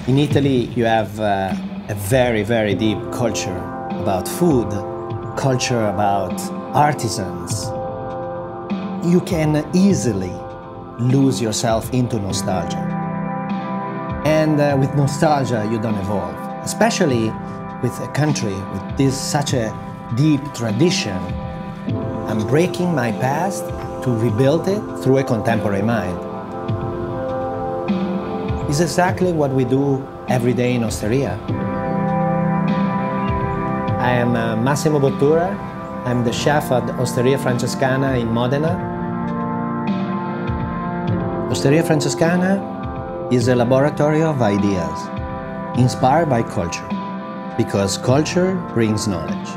In Italy, you have a very, very deep culture about food, culture about artisans. You can easily lose yourself into nostalgia. And with nostalgia, you don't evolve, especially with a country with such a deep tradition. I'm breaking my past to rebuild it through a contemporary mind. It's exactly what we do every day in Osteria. I am Massimo Bottura. I'm the chef at Osteria Francescana in Modena. Osteria Francescana is a laboratory of ideas, inspired by culture, because culture brings knowledge.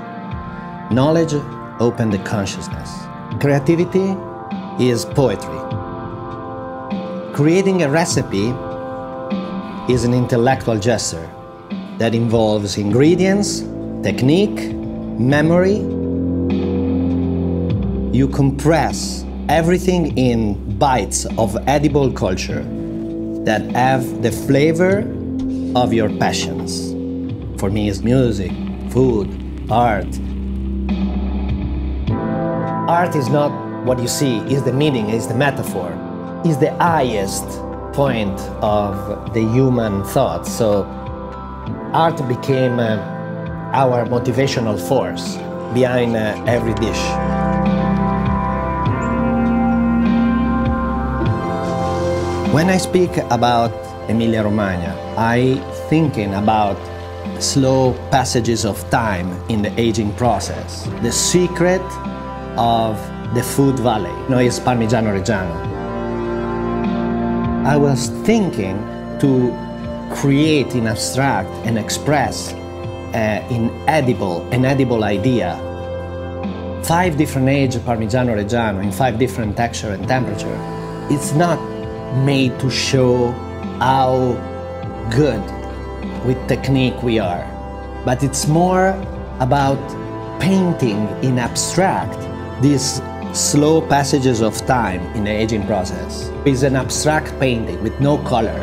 Knowledge opens the consciousness. Creativity is poetry. Creating a recipe is an intellectual gesture that involves ingredients, technique, memory. You compress everything in bites of edible culture that have the flavor of your passions. For me, it's music, food, art. Art is not what you see, it's the meaning, it's the metaphor. It's the highest point of the human thought. So art became our motivational force behind every dish. When I speak about Emilia-Romagna, I'm thinking about slow passages of time in the aging process. The secret of the food valley, is Parmigiano Reggiano. I was thinking to create in abstract and express an edible idea. 5 different age Parmigiano Reggiano in 5 different texture and temperature. It's not made to show how good with technique we are, but it's more about painting in abstract these slow passages of time in the aging process. It's an abstract painting with no color.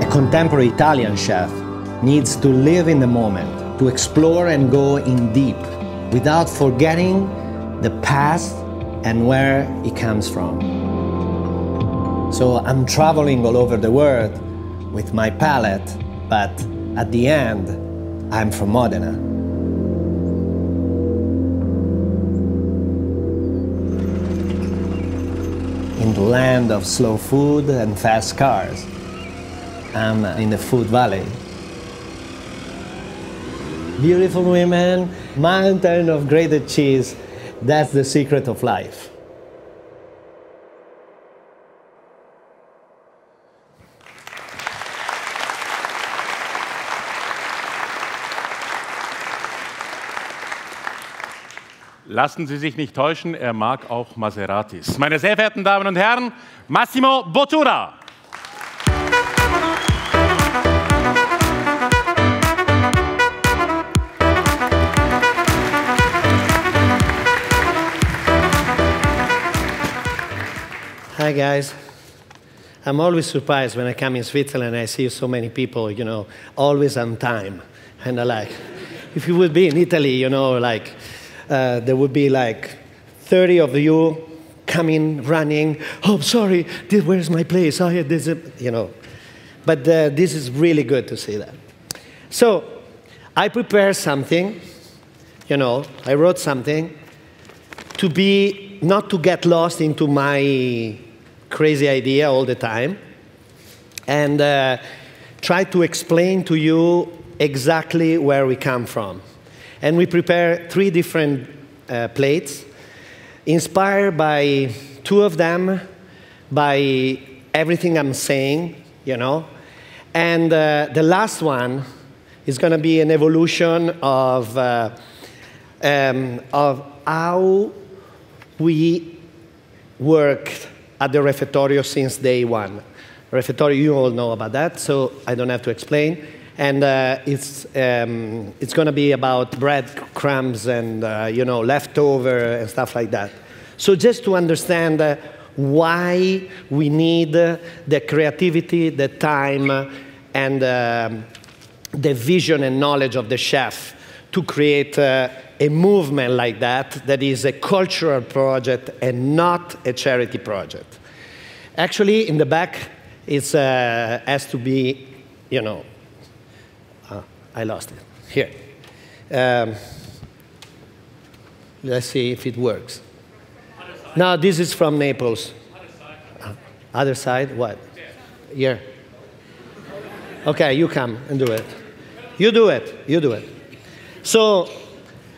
A contemporary Italian chef needs to live in the moment, to explore and go in deep, without forgetting the past and where it comes from. So I'm traveling all over the world with my palate, but at the end, I'm from Modena. In the land of slow food and fast cars, I'm in the food valley. Beautiful women, mountain of grated cheese, that's the secret of life. Lassen Sie sich nicht täuschen, er mag auch Maseratis. Meine sehr verehrten Damen und Herren, Massimo Bottura. Hi guys. I'm always surprised when I come in Switzerland and I see so many people, always on time. And I like, if you would be in Italy, there would be like 30 of you coming, running. Oh, sorry, where's my place? Oh, yeah, But this is really good to see that. So I prepared something, I wrote something not to get lost into my crazy idea all the time, and try to explain to you exactly where we come from. And we prepare 3 different plates, inspired by 2 of them, by everything I'm saying, And the last one is going to be an evolution of how we worked at the refettorio since day 1. Refettorio, you all know about that, so I don't have to explain. And it's going to be about breadcrumbs and leftover and stuff like that. So just to understand why we need the creativity, the time, and the vision and knowledge of the chef to create a movement like that, that is a cultural project and not a charity project. Actually, in the back, it has to be, you know, I lost it. Here. Let's see if it works. No, this is from Naples. Other side? What? Here. Okay, you come and do it. You do it. You do it. So,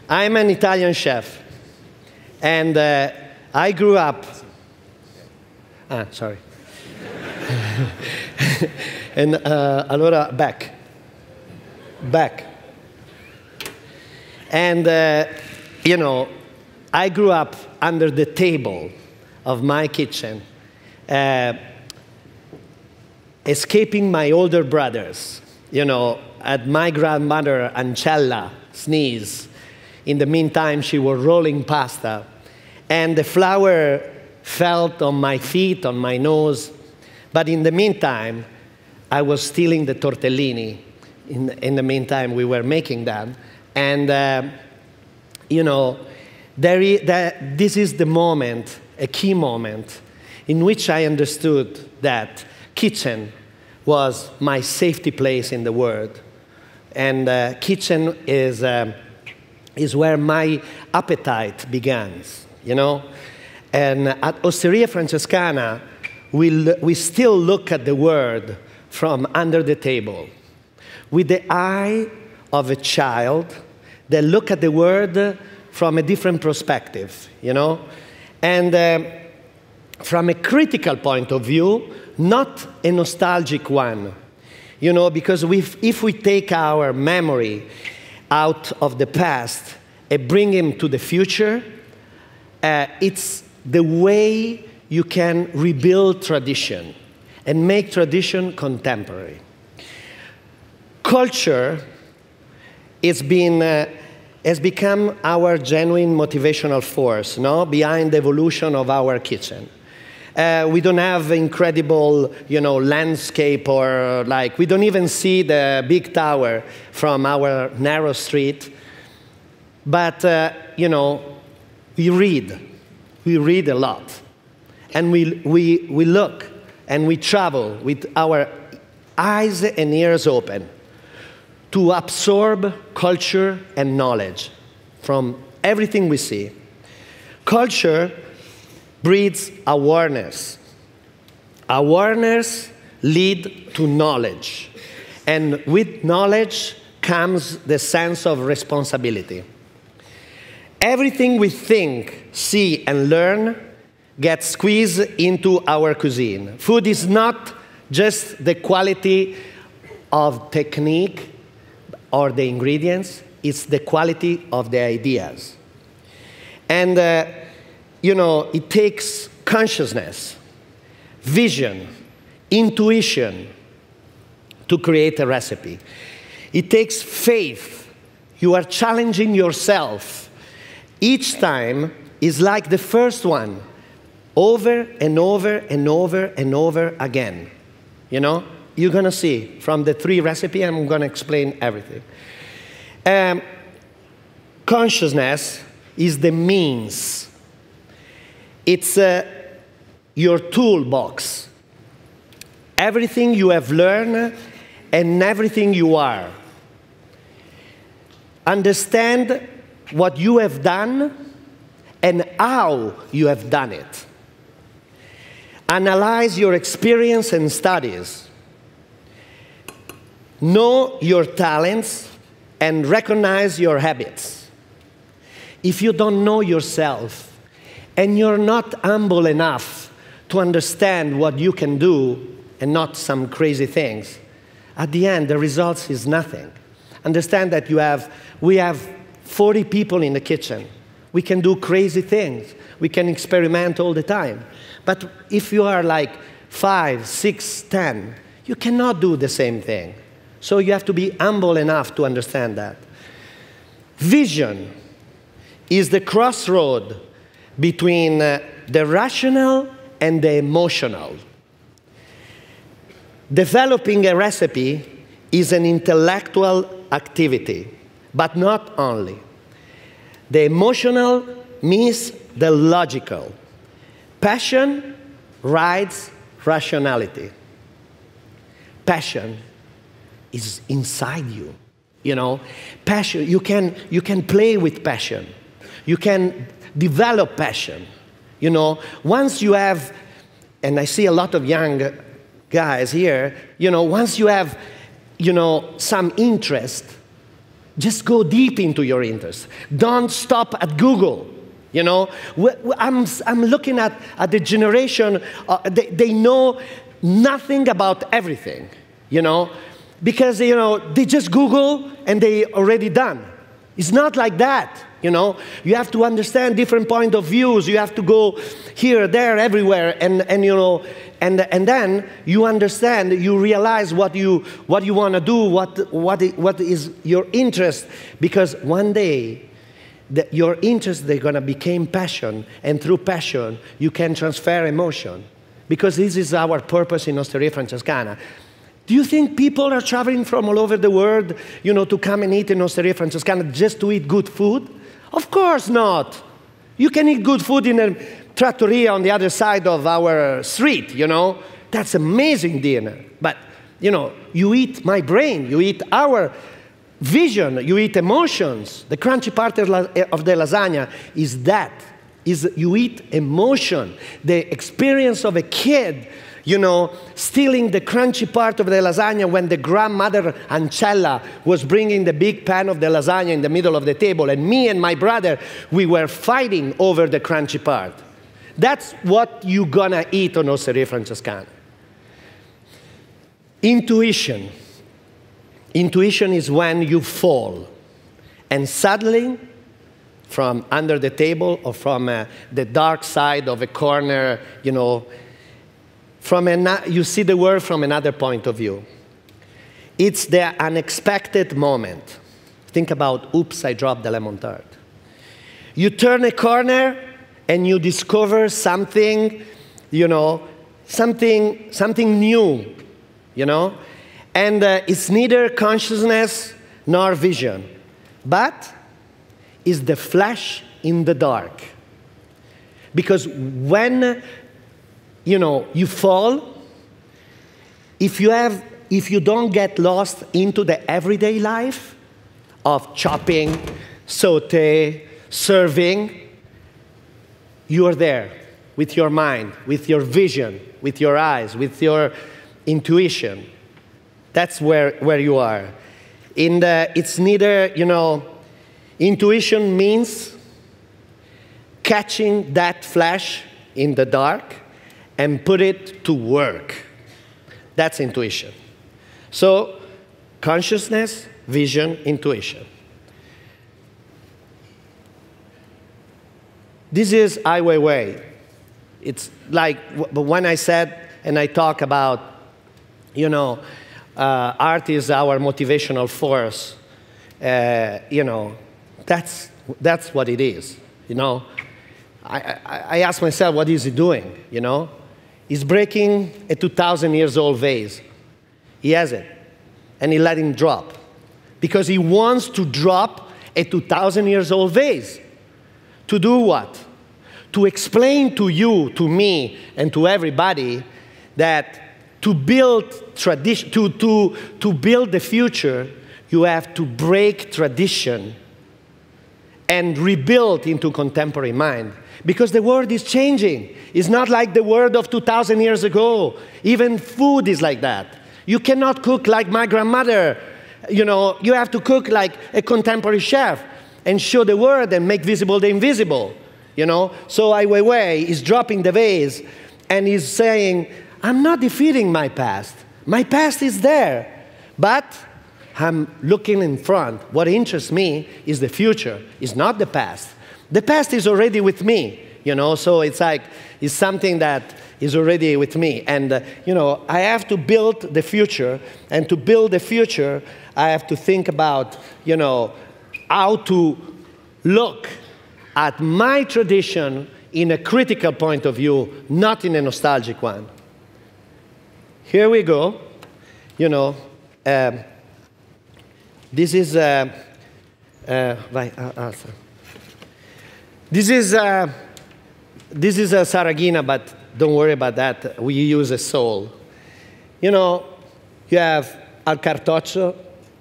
I'm an Italian chef, and I grew up. Sorry. And allora back. And you know, I grew up under the table of my kitchen, escaping my older brothers. You know, at my grandmother Ancella sneeze. In the meantime, she was rolling pasta, and the flour fell on my feet, on my nose. But in the meantime, I was stealing the tortellini. In the meantime, we were making them. And, you know, this is the moment, a key moment, in which I understood that kitchen was my safety place in the world. And kitchen is where my appetite begins, you know? And at Osteria Francescana, we still look at the world from under the table, with the eye of a child that look at the world from a different perspective, you know? And from a critical point of view, not a nostalgic one, you know, because if we take our memory out of the past and bring him to the future, it's the way you can rebuild tradition and make tradition contemporary. Culture has become our genuine motivational force, no, behind the evolution of our kitchen. We don't have incredible, you know, landscape, or like, we don't even see the big tower from our narrow street. But, you know, we read a lot. And we look and we travel with our eyes and ears open to absorb culture and knowledge from everything we see. Culture breeds awareness. Awareness leads to knowledge. And with knowledge comes the sense of responsibility. Everything we think, see, and learn gets squeezed into our cuisine. Food is not just the quality of technique or the ingredients, it's the quality of the ideas. And you know, it takes consciousness, vision, intuition to create a recipe. It takes faith. You are challenging yourself. Each time is like the first one, over and over and over and over again. You know, you're going to see from the 3 recipes, I'm going to explain everything. Consciousness is the means. It's your toolbox. Everything you have learned and everything you are. Understand what you have done and how you have done it. Analyze your experience and studies. Know your talents and recognize your habits. If you don't know yourself and you're not humble enough to understand what you can do and not some crazy things, at the end, the results is nothing. Understand that we have 40 people in the kitchen. We can do crazy things. We can experiment all the time. But if you are like 5, 6, 10, you cannot do the same thing. So you have to be humble enough to understand that. Vision is the crossroad between the rational and the emotional. Developing a recipe is an intellectual activity, but not only. The emotional meets the logical. Passion rides rationality. Passion is inside you. You know, passion, you can play with passion. You can develop passion. You know, once you have, and I see a lot of young guys here, you know, once you have, you know, some interest, just go deep into your interest. Don't stop at Google. You know, I'm looking at the generation, they know nothing about everything, you know, because, you know, they just Google and they already done. It's not like that, you know. You have to understand different point of views. You have to go here, there, everywhere, and you know, and then you understand, you realize what you want to do, what is your interest, because one day your interest, they're going to become passion, and through passion you can transfer emotion, because this is our purpose in Osteria Francescana. Do you think people are traveling from all over the world, you know, to come and eat in Osteria Francescana just to eat good food? Of course not. You can eat good food in a trattoria on the other side of our street, you know. That's amazing dinner. But, you know, you eat my brain, you eat our vision, you eat emotions. The crunchy part of the lasagna is that, is you eat emotion. The experience of a kid, you know, stealing the crunchy part of the lasagna when the grandmother Ancella was bringing the big pan of the lasagna in the middle of the table, and me and my brother, we were fighting over the crunchy part. That's what you're gonna eat on Osteria Francescana. Intuition. Intuition is when you fall, and suddenly, from under the table or from the dark side of a corner, you know, you see the world from another point of view. It's the unexpected moment. Think about, oops, I dropped the lemon tart. You turn a corner and you discover something, you know, something new, you know? And it's neither consciousness nor vision, but it's the flash in the dark. Because when, you know, you fall, if you don't get lost into the everyday life of chopping, saute, serving, you are there with your mind, with your vision, with your eyes, with your intuition. That's where you are. It's neither, you know, intuition means catching that flash in the dark and put it to work. That's intuition. So, consciousness, vision, intuition. This is Ai Weiwei. It's like when I said and I talk about, you know, art is our motivational force. You know, that's what it is. You know, I ask myself, what is he doing? You know, he's breaking a 2,000 years old vase. He has it, and he let him drop because he wants to drop a 2,000 years old vase. To do what? To explain to you, to me, and to everybody that to build tradition, to build the future, you have to break tradition and rebuild into contemporary mind. Because the world is changing. It's not like the world of 2,000 years ago. Even food is like that. You cannot cook like my grandmother. You know, you have to cook like a contemporary chef and show the world and make visible the invisible. You know, so Ai Weiwei is dropping the vase and he's saying, I'm not defeating my past. My past is there, but I'm looking in front. What interests me is the future, it's not the past. The past is already with me, you know, so it's like, it's something that is already with me. And, you know, I have to build the future, and to build the future, I have to think about, you know, how to look at my tradition in a critical point of view, not in a nostalgic one. Here we go. You know, this is this is a Saragina, but don't worry about that. We use a sole. You know, you have al cartoccio,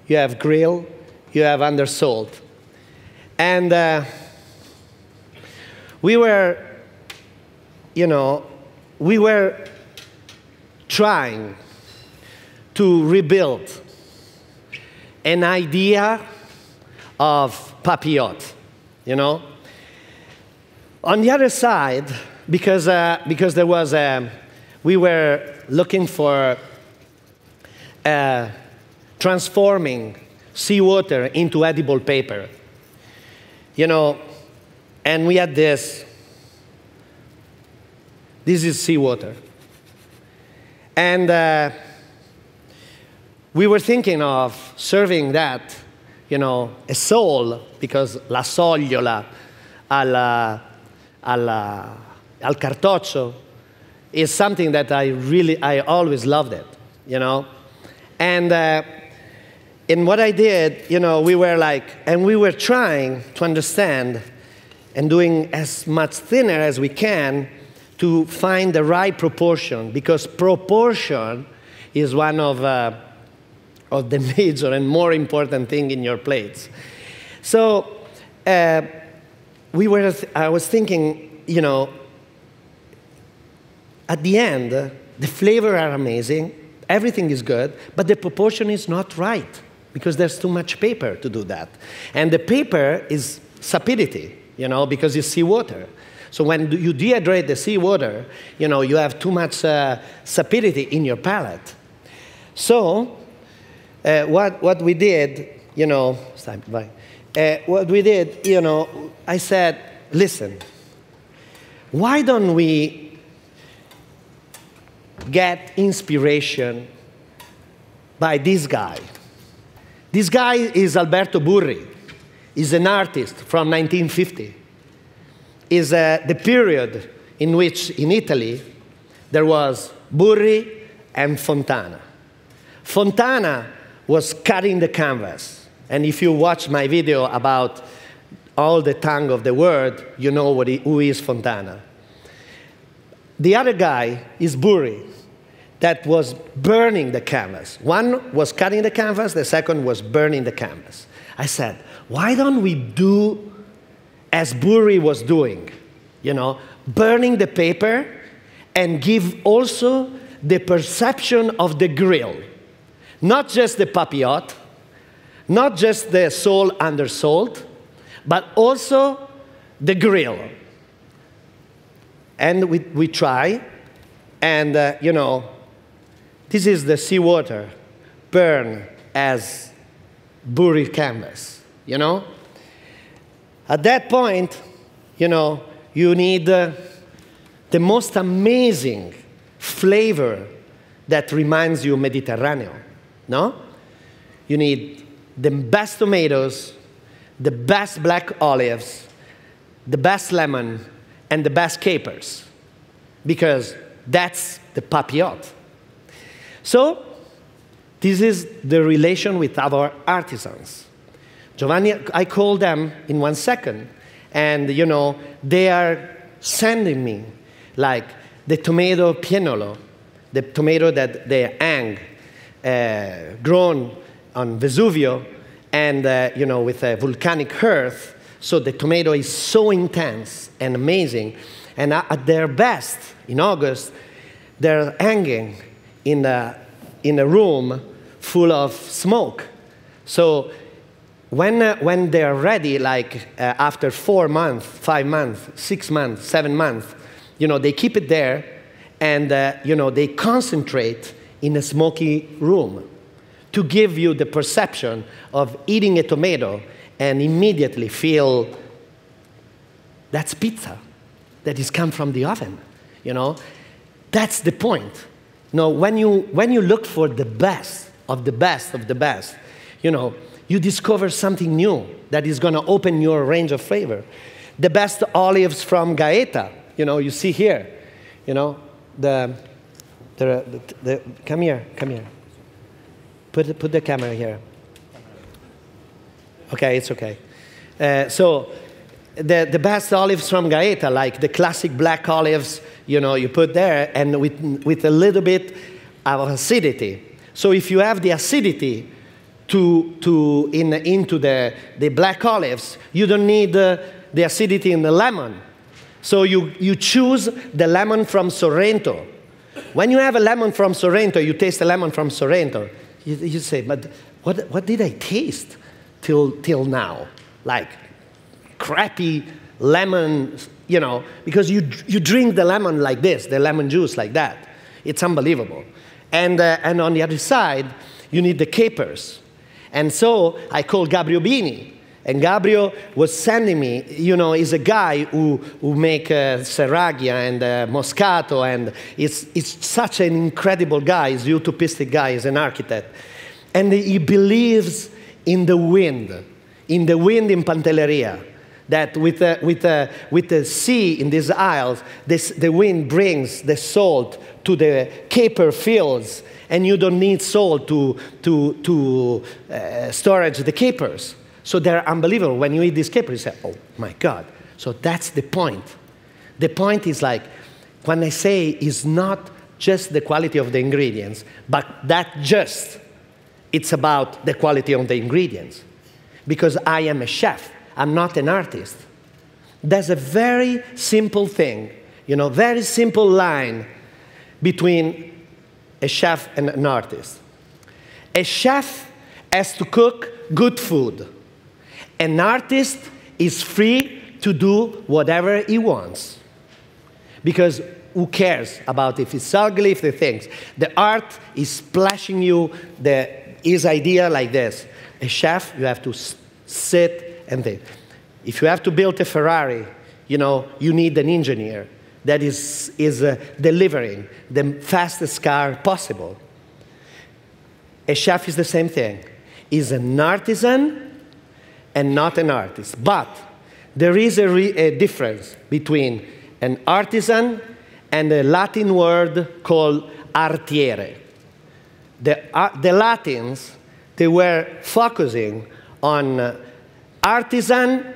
you have grill, you have undersold. And we were, you know, we were trying to rebuild an idea of papillote, you know. On the other side, because there was we were looking for transforming seawater into edible paper, you know, and we had this. This is seawater. And we were thinking of serving that, you know, a sole, because la sogliola al cartoccio is something that I always loved it, you know. And what I did, you know, we were trying to understand and doing as much thinner as we can to find the right proportion, because proportion is one of the major and more important thing in your plates. So I was thinking, you know, at the end, the flavors are amazing, everything is good, but the proportion is not right, because there's too much paper to do that. And the paper is sapidity, you know, because it's seawater. So when you dehydrate the seawater, you know, you have too much sapidity in your palate. So what we did, you know, what we did, you know, I said, listen, why don't we get inspiration by this guy? This guy is Alberto Burri. He's an artist from 1950. Is the period in which, in Italy, there was Burri and Fontana. Fontana was cutting the canvas. And if you watch my video about all the tongue of the word, you know who is Fontana. The other guy is Burri, that was burning the canvas. One was cutting the canvas, the second was burning the canvas. I said, why don't we do as Burri was doing, you know, burning the paper and give also the perception of the grill. Not just the papillote, not just the sole undersold, but also the grill. And we try, and you know, this is the seawater burned as Burri canvas, you know? At that point, you know, you need the most amazing flavor that reminds you Mediterranean, no? You need the best tomatoes, the best black olives, the best lemon, and the best capers, because that's the papillote. So, this is the relation with our artisans. Giovanni, I called them in 1 second, and you know, they are sending me like the tomato pienolo, the tomato that they hang, grown on Vesuvio, and you know, with a volcanic earth. So the tomato is so intense and amazing, and at their best in August, they're hanging in a room full of smoke. So when they're ready, like after 4 months, 5 months, 6 months, 7 months, you know, they keep it there, and you know, they concentrate in a smoky room to give you the perception of eating a tomato and immediately feel that's pizza that is come from the oven. You know, that's the point. You know, when you look for the best of the best of the best, you know, you discover something new that is going to open your range of flavor. The best olives from Gaeta You know, you see here, you know, come here. Put the camera here. Okay, it's okay. So the best olives from Gaeta, like the classic black olives, you know, you put there, and with a little bit of acidity. So if you have the acidity into the black olives, you don't need the acidity in the lemon. So you choose the lemon from Sorrento. When you have a lemon from Sorrento, you taste a lemon from Sorrento. You say, but what did I taste till now? Like crappy lemon, you know, because you drink the lemon like this, the lemon juice like that. It's unbelievable. And on the other side, you need the capers. And so I called Gabrio Bini. And Gabrio was sending me, you know, he's a guy who make Serragia and Moscato, and it's such an incredible guy. He's a utopistic guy, he's an architect. And he believes in the wind in Pantelleria, that with the sea in these isles, the wind brings the salt to the caper fields, and you don't need salt to storage the capers. So they're unbelievable. When you eat these capers, you say, oh my God. So that's the point. The point is like, when I say it's not just the quality of the ingredients, but it's about the quality of the ingredients. Because I am a chef, I'm not an artist. There's a very simple thing, you know, very simple line between a chef and an artist. A chef has to cook good food. An artist is free to do whatever he wants. Because who cares about if it's ugly, if the things. The art is splashing you his idea like this. A chef, you have to sit and think. If you have to build a Ferrari, you know, you need an engineer that is delivering the fastest car possible. A chef is the same thing. He's an artisan and not an artist. But there is a difference between an artisan and a Latin word called artiere. The Latins, they were focusing on artisan,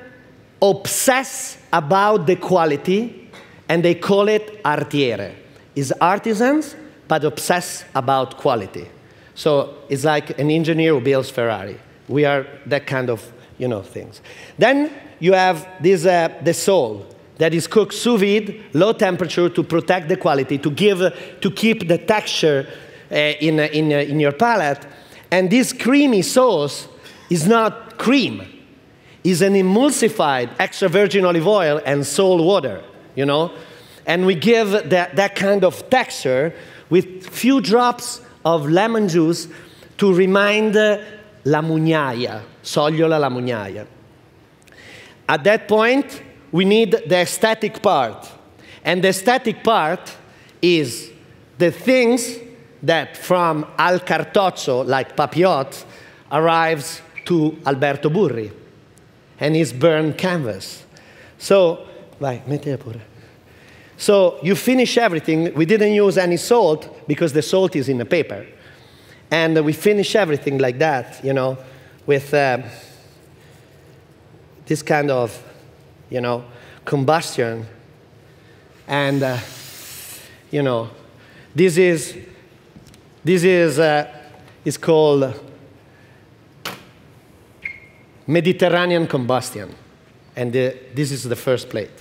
obsess about the quality, and they call it artiere. It's artisans, but obsess about quality. So it's like an engineer who builds Ferrari. We are that kind of, you know, things. Then you have this, the sole that is cooked sous vide, low temperature, to protect the quality, to keep the texture in your palate. And this creamy sauce is not cream. It's an emulsified extra virgin olive oil and salt water, you know? And we give that kind of texture with few drops of lemon juice to remind la mugnaia, sogliola la mugnaia. At that point, we need the aesthetic part. And the aesthetic part is the things that from Al Cartoccio, like Papillot, arrives to Alberto Burri and his burned canvas. So, vai, mettila pure. So you finish everything. We didn't use any salt because the salt is in the paper. And we finish everything like that, you know, with this kind of, you know, combustion. And, you know, this is called Mediterranean combustion. And this is the first plate.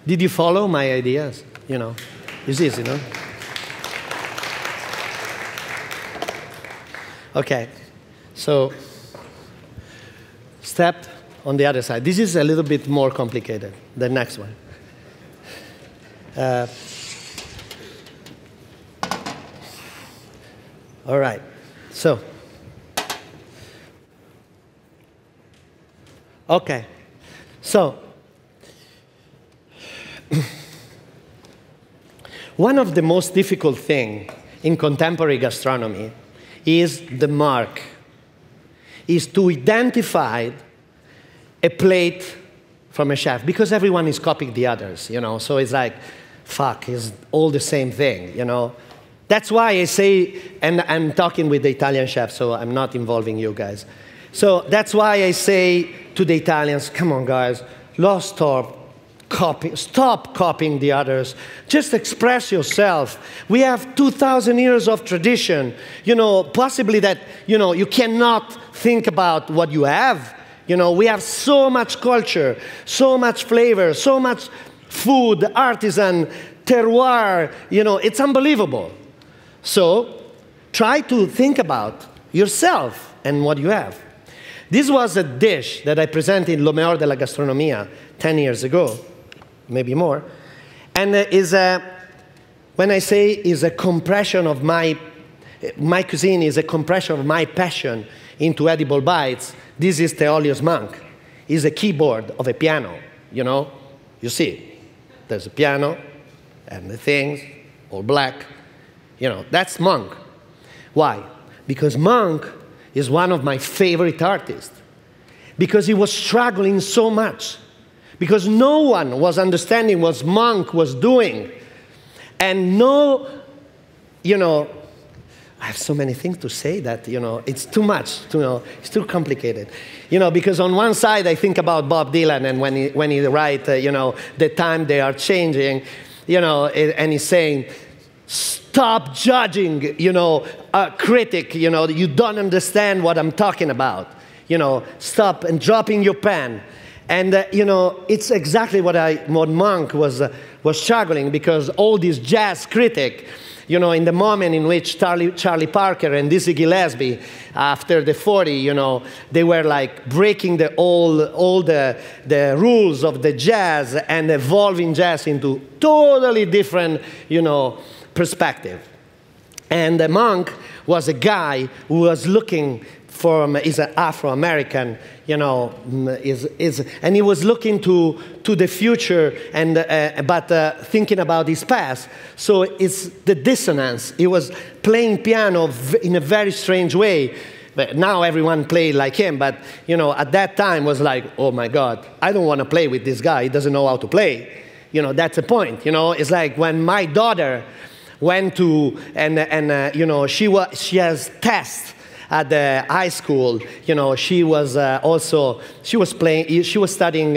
Did you follow my ideas? You know, it's easy, no? Okay, so step on the other side. This is a little bit more complicated, the next one. All right, so. Okay, so. One of the most difficult things in contemporary gastronomy is the mark, is to identify a plate from a chef, because everyone is copying the others, you know, so it's like, fuck, it's all the same thing, you know. That's why I say, and I'm talking with the Italian chef, so I'm not involving you guys. So that's why I say to the Italians, come on guys, let's stop copying the others. Just express yourself. We have 2,000 years of tradition. You know, possibly that, you know, you cannot think about what you have. You know, we have so much culture, so much flavor, so much food, artisan, terroir, you know, it's unbelievable. So try to think about yourself and what you have. This was a dish that I presented in Lo Mejor de la Gastronomía 10 years ago, maybe more. And when I say is a compression of my cuisine is a compression of my passion into edible bites, this is Teolius Monk. It's a keyboard of a piano, you know? You see, there's a piano and the things, all black. You know, that's Monk. Why? Because Monk is one of my favorite artists. Because he was struggling so much. Because no one was understanding what Monk was doing. And no, you know, I have so many things to say that, you know, it's too much, you know, it's too complicated. You know, because on one side I think about Bob Dylan and when he writes, you know, the time they are changing, you know, and he's saying, stop judging, you know, a critic, you know, you don't understand what I'm talking about. You know, stop and dropping your pen. And, you know, it's exactly what Monk was struggling, because all these jazz critics, you know, in the moment in which Charlie Parker and Dizzy Gillespie, after the 40, you know, they were like breaking all the rules of the jazz and evolving jazz into totally different, you know, perspective. And Monk was a guy who was looking for, is an Afro-American, you know, and he was looking to the future, and but thinking about his past. So it's the dissonance. He was playing piano in a very strange way. But now everyone played like him, but you know, at that time was like, oh my God, I don't want to play with this guy. He doesn't know how to play. You know, that's the point. You know, it's like when my daughter went to you know, she has tests at the high school. You know, she was studying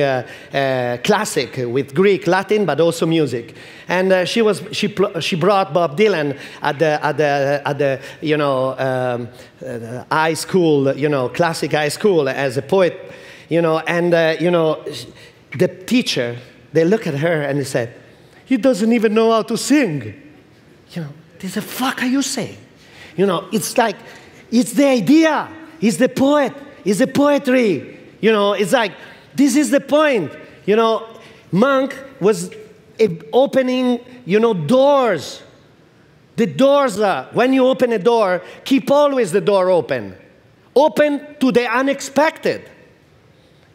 classic with Greek, Latin, but also music. And she brought Bob Dylan at the you know, high school, you know, classic high school as a poet. You know, and you know, the teacher, they look at her and they said, he doesn't even know how to sing. You know, they said, fuck are you saying? You know, it's like, it's the idea, it's the poet, it's the poetry. You know, it's like, this is the point. You know, Monk was opening, you know, doors. The doors are, when you open a door, keep always the door open. Open to the unexpected.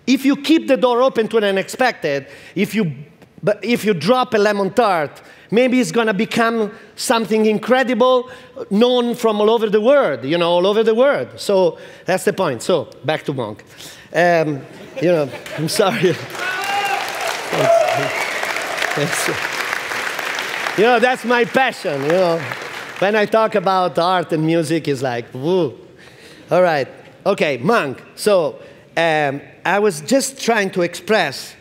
If you keep the door open to the unexpected, if you drop a lemon tart, maybe it's going to become something incredible, known from all over the world, you know, all over the world. So that's the point. So back to Monk. You know, I'm sorry. You know, that's my passion, you know. When I talk about art and music, it's like, woo. All right. Okay, Monk. So I was just trying to express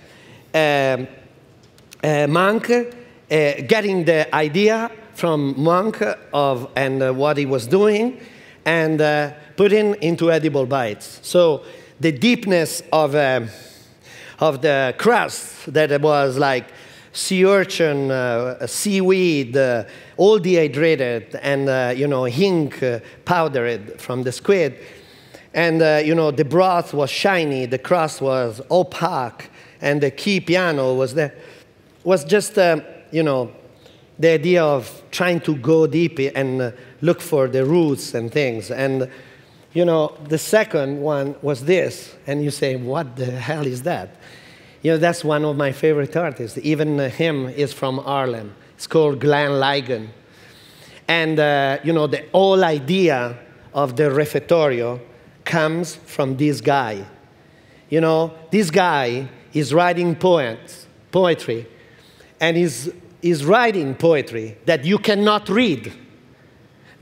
Monk, getting the idea from Monk of what he was doing, and putting into edible bites. So the deepness of the crust that was like sea urchin, seaweed, all dehydrated, and you know, ink powdered from the squid, and you know, the broth was shiny, the crust was opaque, and the key piano was there. Was just, you know, the idea of trying to go deep and look for the roots and things. And, you know, the second one was this. And you say, what the hell is that? You know, that's one of my favorite artists. Even him is from Harlem. It's called Glenn Ligon. And, you know, the whole idea of the refettorio comes from this guy. You know, this guy is writing poetry, and he's writing poetry that you cannot read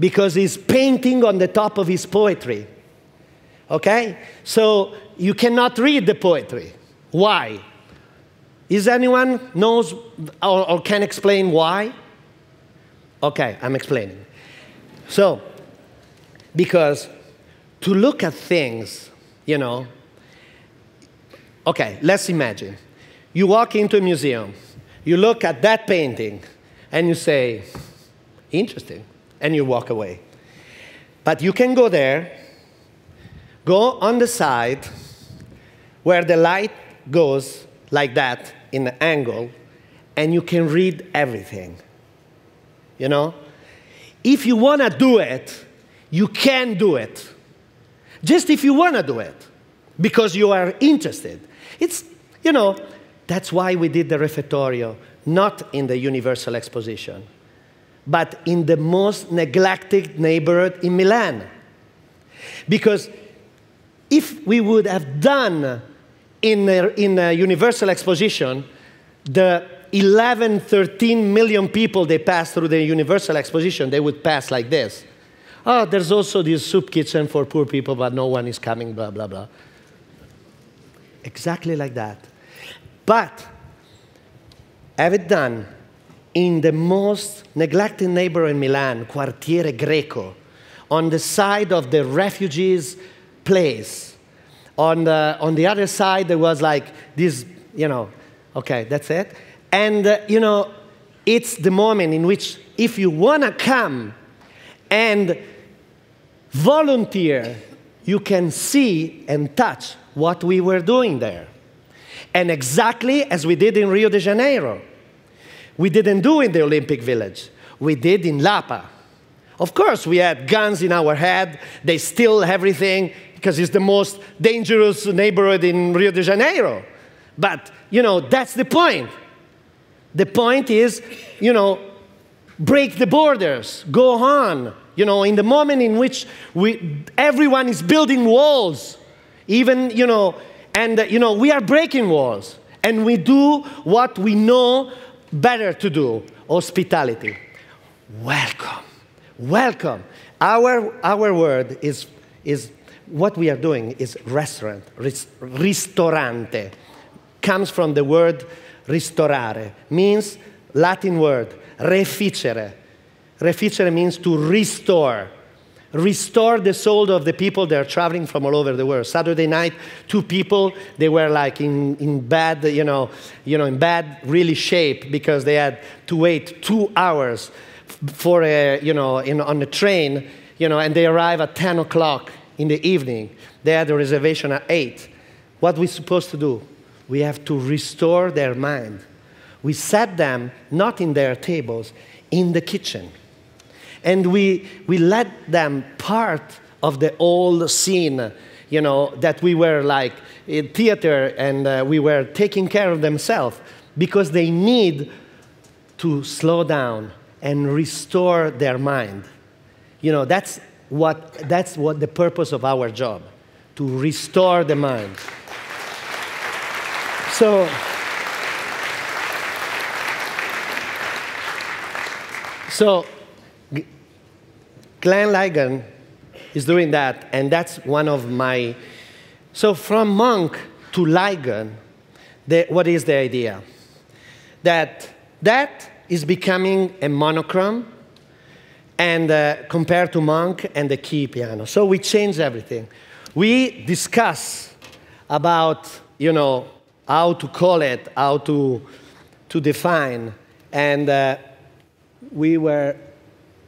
because he's painting on the top of his poetry. Okay? So you cannot read the poetry. Why? Is anyone knows or can explain why? Okay, I'm explaining. So, because to look at things, you know, okay, let's imagine. You walk into a museum, you look at that painting, and you say, interesting, and you walk away. But you can go there, go on the side where the light goes like that in the angle, and you can read everything. You know? If you want to do it, you can do it. Just if you want to do it, because you are interested. It's, you know, that's why we did the refettorio, not in the Universal Exposition, but in the most neglected neighborhood in Milan. Because if we would have done in a Universal Exposition, the 11, 13 million people they pass through the Universal Exposition, they would pass like this. Oh, there's also this soup kitchen for poor people, but no one is coming, blah, blah, blah. Exactly like that. But have it done in the most neglected neighborhood in Milan, Quartiere Greco, on the side of the refugees' place. On the other side, there was like this, you know, okay, that's it. And, you know, it's the moment in which if you want to come and volunteer, you can see and touch what we were doing there. And exactly as we did in Rio de Janeiro. We didn't do in the Olympic Village. We did in Lapa. Of course, we had guns in our head. They steal everything because it's the most dangerous neighborhood in Rio de Janeiro. But, you know, that's the point. The point is, you know, break the borders, go on. You know, in the moment in which everyone is building walls, even, you know, and, you know, we are breaking walls. And we do what we know better to do, hospitality. Welcome, welcome. Our word is what we are doing is restaurant, ristorante. Comes from the word ristorare, means Latin word, reficere. Reficere means to restore. Restore the soul of the people that are traveling from all over the world. Saturday night, 2 people, they were like in bad, in bad really shape because they had to wait 2 hours for on the train, and they arrive at 10 o'clock in the evening. They had a reservation at 8. What are we supposed to do? We have to restore their mind. We set them, not in their tables, in the kitchen. And we let them part of the old scene, that we were like in theater and we were taking care of themselves because they need to slow down and restore their mind. That's what the purpose of our job, to restore the mind. So Glenn Ligon is doing that, and that's one of my... So from monk to Ligon, what is the idea? That is becoming a monochrome and compared to monk and the key piano. So we change everything. We discuss about, how to call it, how to define, and we were...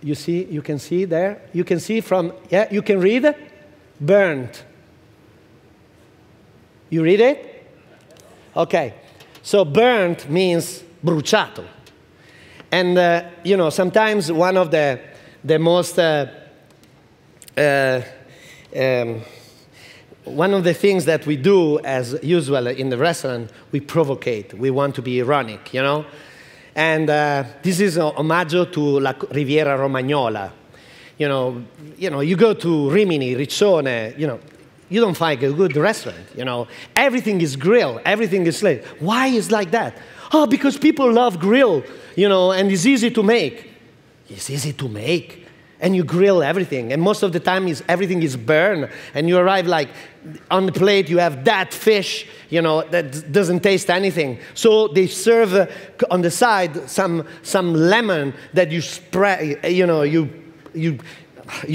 you can see there? You can see from, you can read it? Burnt. You read it? Okay. So burnt means bruciato. And, sometimes one of the most, one of the things that we do as usual in the restaurant, we provocate. We want to be ironic, And this is an omaggio to La Riviera Romagnola. You go to Rimini, Riccione, you don't find a good restaurant, Everything is grill, everything is like, why is like that? Oh, because people love grill, and it's easy to make. It's easy to make, and you grill everything, and most of the time everything is burned, and you arrive like, on the plate you have that fish, that doesn't taste anything. So they serve on the side some lemon that you spray, you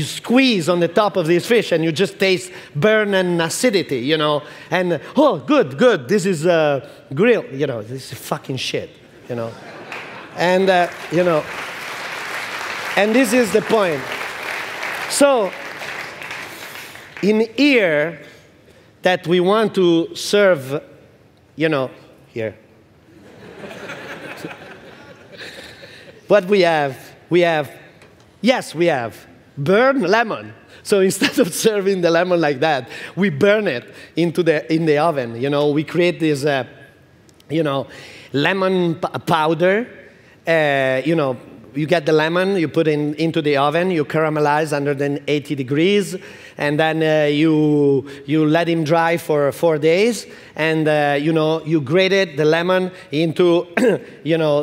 squeeze on the top of this fish and you just taste burn and acidity, and oh, good, this is grill, this is fucking shit, and, and this is the point. So, in here, that we want to serve, here. What we have burn lemon. So instead of serving the lemon like that, we burn it in the oven. We create this, lemon powder. You get the lemon, you put it into the oven, you caramelize under 80 degrees, and then you let him dry for 4 days, and you grated the lemon into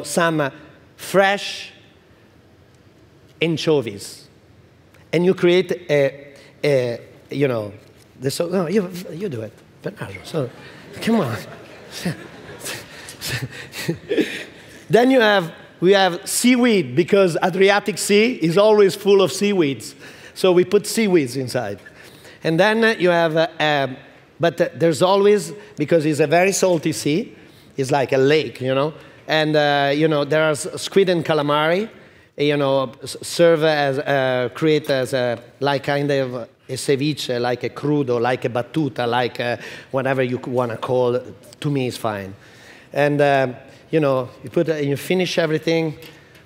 some fresh anchovies, and you create you do it, Bernardo. So come on. Then we have seaweed, because Adriatic Sea is always full of seaweeds. So we put seaweeds inside. And then you have, but there's always, because it's a very salty sea, it's like a lake, and, there are squid and calamari, serve as, create as like kind of a ceviche, like a crudo, like a battuta, like whatever you want to call it. To me, it's fine. And, you finish everything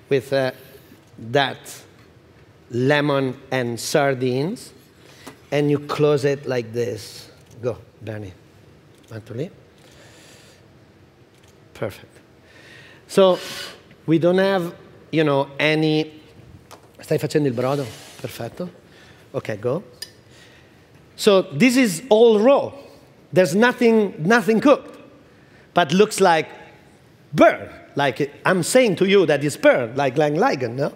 with that lemon and sardines, and you close it like this. Go, Danny. Antoli. Perfect. So we don't have, any. Stai facendo il brodo? Perfetto. Okay, go. So this is all raw. There's nothing cooked, but looks like burn. Like I'm saying to you that it's burn, like Langen, no?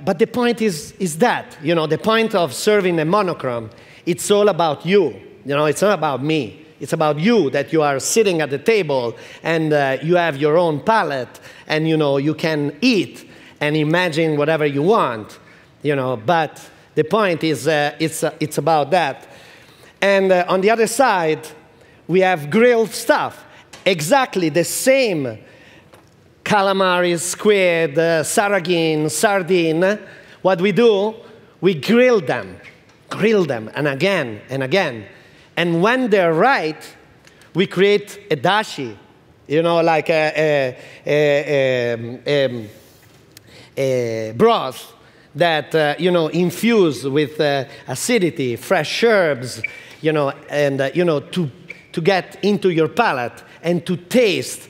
But the point is that, the point of serving a monochrome, it's all about you. It's not about me. It's about you, that you are sitting at the table and you have your own palate, and you can eat and imagine whatever you want, But the point is, it's about that. And on the other side, we have grilled stuff. Exactly the same calamari, squid, sarragin, sardine. What we do, we grill them, and again and again. And when they're right, we create a dashi, like a broth that, infused with acidity, fresh herbs, and, to get into your palate and to taste,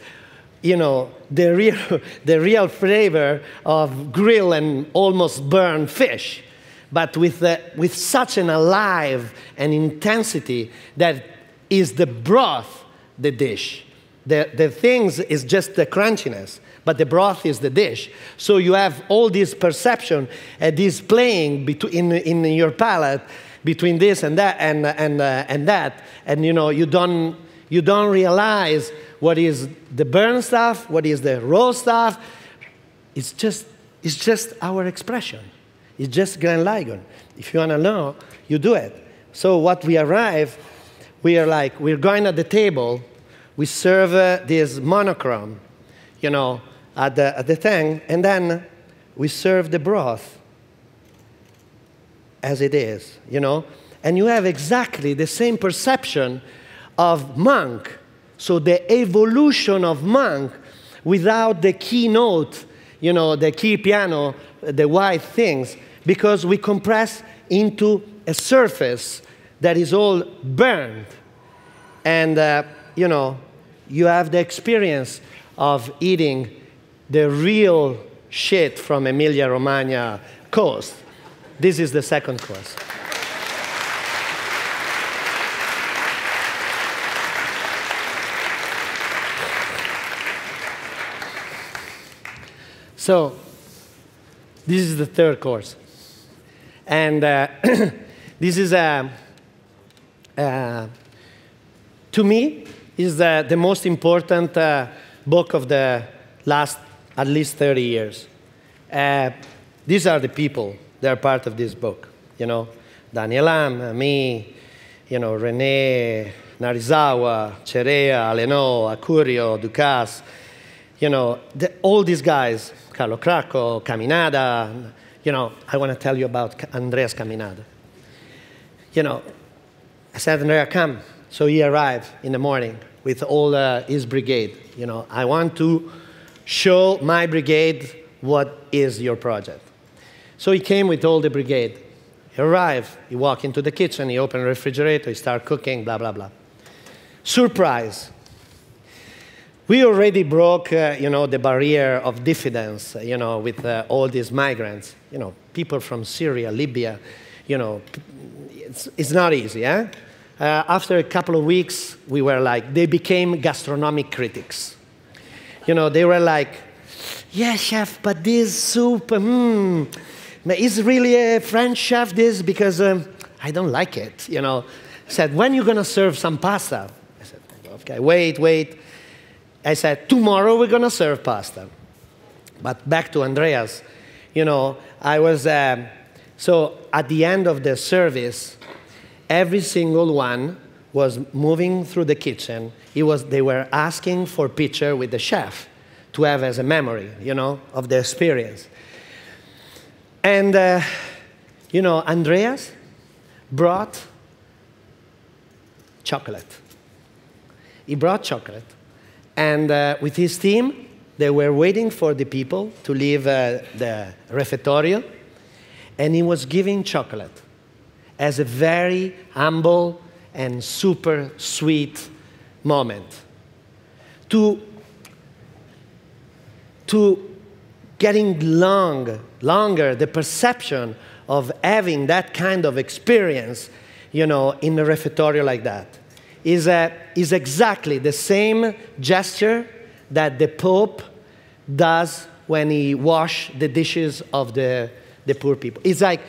the real flavor of grill and almost burned fish, but with such an alive and intensity that is the broth, the dish. The things is just the crunchiness, but the broth is the dish. So you have all this perception, this playing in your palate between this and that and that, and you don't realize what is the burn stuff, what is the raw stuff. It's just our expression. It's just Grand Ligon. If you want to know, you do it. So what we arrive, we're going at the table, we serve this monochrome, at the thing, and then we serve the broth as it is, And you have exactly the same perception of monk. So the evolution of monk without the keynote, the key piano, the white things, because we compress into a surface that is all burned. And, you have the experience of eating the real shit from Emilia-Romagna coast, this is the second course. So, this is the third course. And this is, to me, is the most important book of the last at least 30 years. These are the people that are part of this book. You know, Daniel Am, me, you know, René, Narizawa, Cherea, Aleno, Acurio, Ducasse, you know, all these guys, Carlo Cracco, Caminada. You know, I want to tell you about Andreas Caminada. You know, I said, Andrea, come. So he arrived in the morning with all his brigade. You know, I want to show my brigade what is your project. So he came with all the brigade. He arrived, he walked into the kitchen, he opened the refrigerator, he started cooking, blah, blah, blah. Surprise. We already broke, you know, the barrier of diffidence, you know, with all these migrants, you know, people from Syria, Libya, you know, it's not easy, eh? After a couple of weeks, we were like, they became gastronomic critics. You know, they were like, yeah, chef, but this soup, is really a French chef this? Because I don't like it, you know. I said, when are you going to serve some pasta? I said, okay, wait. I said, tomorrow we're going to serve pasta. But back to Andreas, you know, I was, so at the end of the service, every single one was moving through the kitchen. They were asking for a picture with the chef to have as a memory, you know, of the experience. And, you know, Andreas brought chocolate. He brought chocolate. And with his team, they were waiting for the people to leave the refectorio, and he was giving chocolate as a very humble and super sweet moment to getting longer the perception of having that kind of experience, you know, in a refectorio like that. Is exactly the same gesture that the Pope does when he washes the dishes of the poor people. It's like,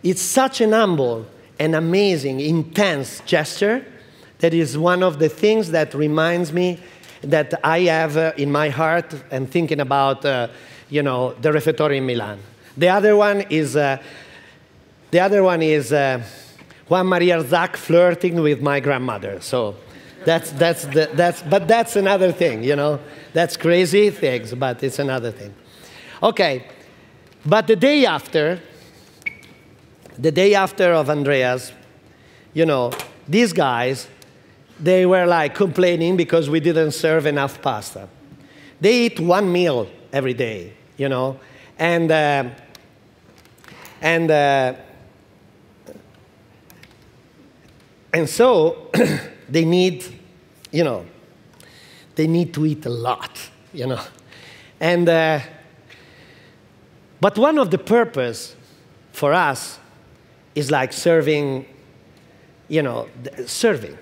it's such an humble and amazing, intense gesture that is one of the things that reminds me that I have in my heart and thinking about, you know, the refectory in Milan. The other one is Juan Maria Zach flirting with my grandmother. So but that's another thing, you know. That's crazy things, but it's another thing. Okay, but the day after of Andreas, you know, these guys, they were like complaining because we didn't serve enough pasta. They eat one meal every day, you know, and so they need, you know, they need to eat a lot, you know. And, but one of the purpose for us is like serving, you know, serving.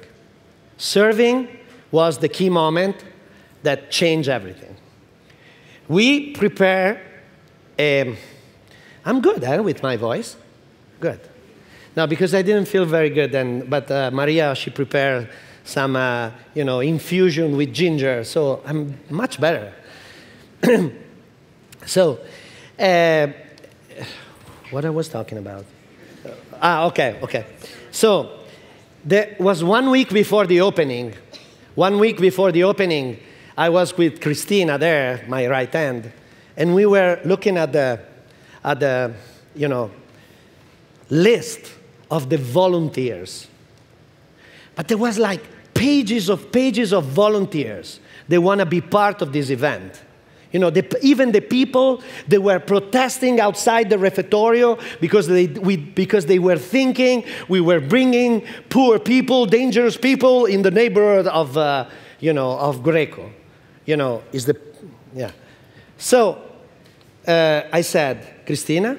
Serving was the key moment that changed everything. We prepare, I'm good, with my voice, good. No, because I didn't feel very good, but Maria, she prepared some, you know, infusion with ginger, so I'm much better. So, what I was talking about? Okay. So, there was 1 week before the opening. 1 week before the opening, I was with Christina there, my right hand, and we were looking at the, you know, list of the volunteers. But there was like pages of volunteers. They want to be part of this event. You know, even the people, they were protesting outside the refectorio because they were thinking we were bringing poor people, dangerous people in the neighborhood of, you know, of Greco. You know, is the Yeah. So I said, Christina,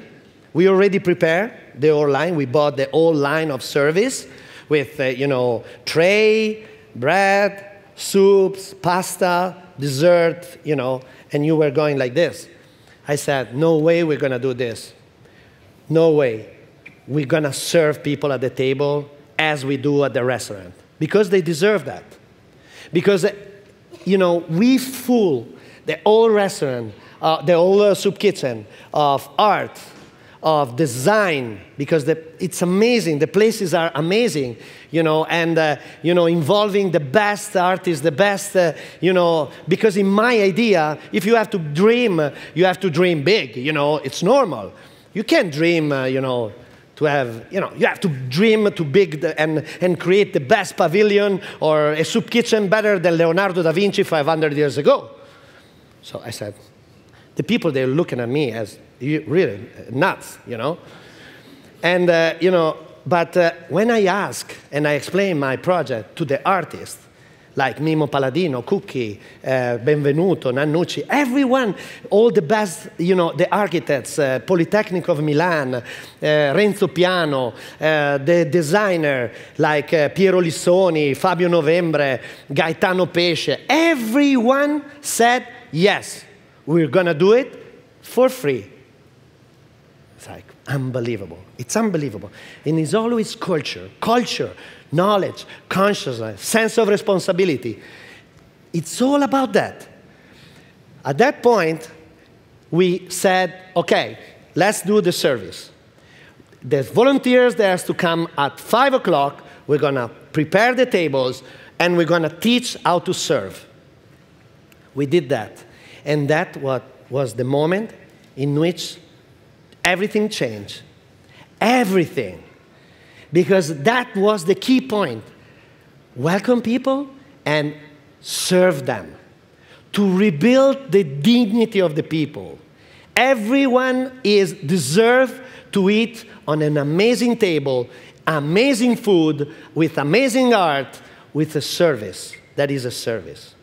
we already prepared the whole line. We bought the whole line of service with, you know, tray, bread, soups, pasta, dessert, you know, and you were going like this. I said, no way we're going to do this. No way. We're going to serve people at the table as we do at the restaurant. Because they deserve that. Because, you know, we fool the whole restaurant, the whole soup kitchen of art, of design, because it's amazing. The places are amazing, you know, and, you know, involving the best artists, the best, you know, because in my idea, if you have to dream big, you know, it's normal. You can't dream, you know, to have, you know, you have to dream too big and create the best pavilion or a soup kitchen better than Leonardo da Vinci 500 years ago. So I said, the people, they're looking at me as really nuts, you know. And, you know, but when I ask and I explain my project to the artists, like Mimo Palladino, Cucchi, Benvenuto, Nannucci, everyone, all the best, you know, the architects, Polytechnic of Milan, Renzo Piano, the designer like Piero Lissoni, Fabio Novembre, Gaetano Pesce, everyone said, yes, we're going to do it for free. It's like unbelievable. It's unbelievable. And it's always culture, knowledge, consciousness, sense of responsibility. It's all about that. At that point, we said, okay, let's do the service. The volunteers, they have to come at 5 o'clock. We're going to prepare the tables, and we're going to teach how to serve. We did that. And that was the moment in which everything changed. Everything. Because that was the key point. Welcome people and serve them. To rebuild the dignity of the people. Everyone deserves to eat on an amazing table, amazing food, with amazing art, with a service. That is a service.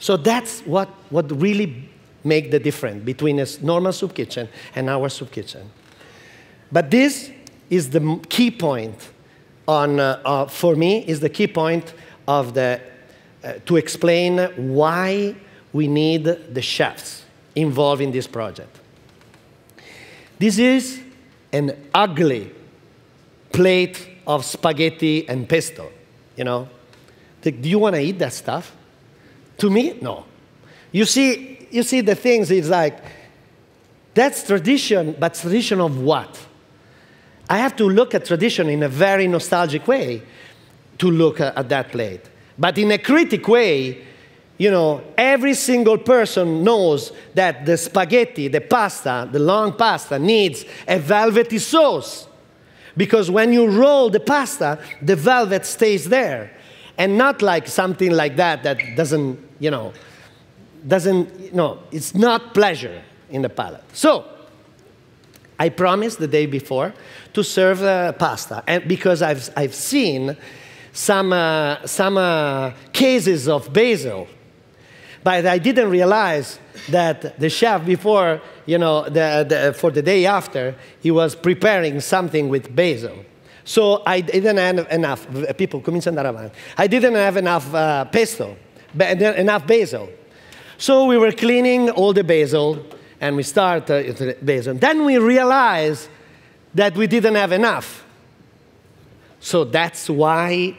So that's what really makes the difference between a normal soup kitchen and our soup kitchen. But this is the key point for me, is the key point of to explain why we need the chefs involved in this project. This is an ugly plate of spaghetti and pesto, you know. Do you want to eat that stuff? To me, no. You see the things, it's like, that's tradition, but tradition of what? I have to look at tradition in a very nostalgic way to look at that plate. But in a critic way, you know, every single person knows that the spaghetti, the pasta, the long pasta needs a velvety sauce. Because when you roll the pasta, the velvet stays there. And not like something like that doesn't, you know, it's not pleasure in the palate. So, I promised the day before to serve pasta, and because I've seen some cases of basil, but I didn't realize that the chef before, you know, for the day after, he was preparing something with basil. So I didn't have enough. People, comincia ad andare avanti. I didn't have enough pesto, enough basil. So we were cleaning all the basil, and we started basil. Then we realized that we didn't have enough. So that's why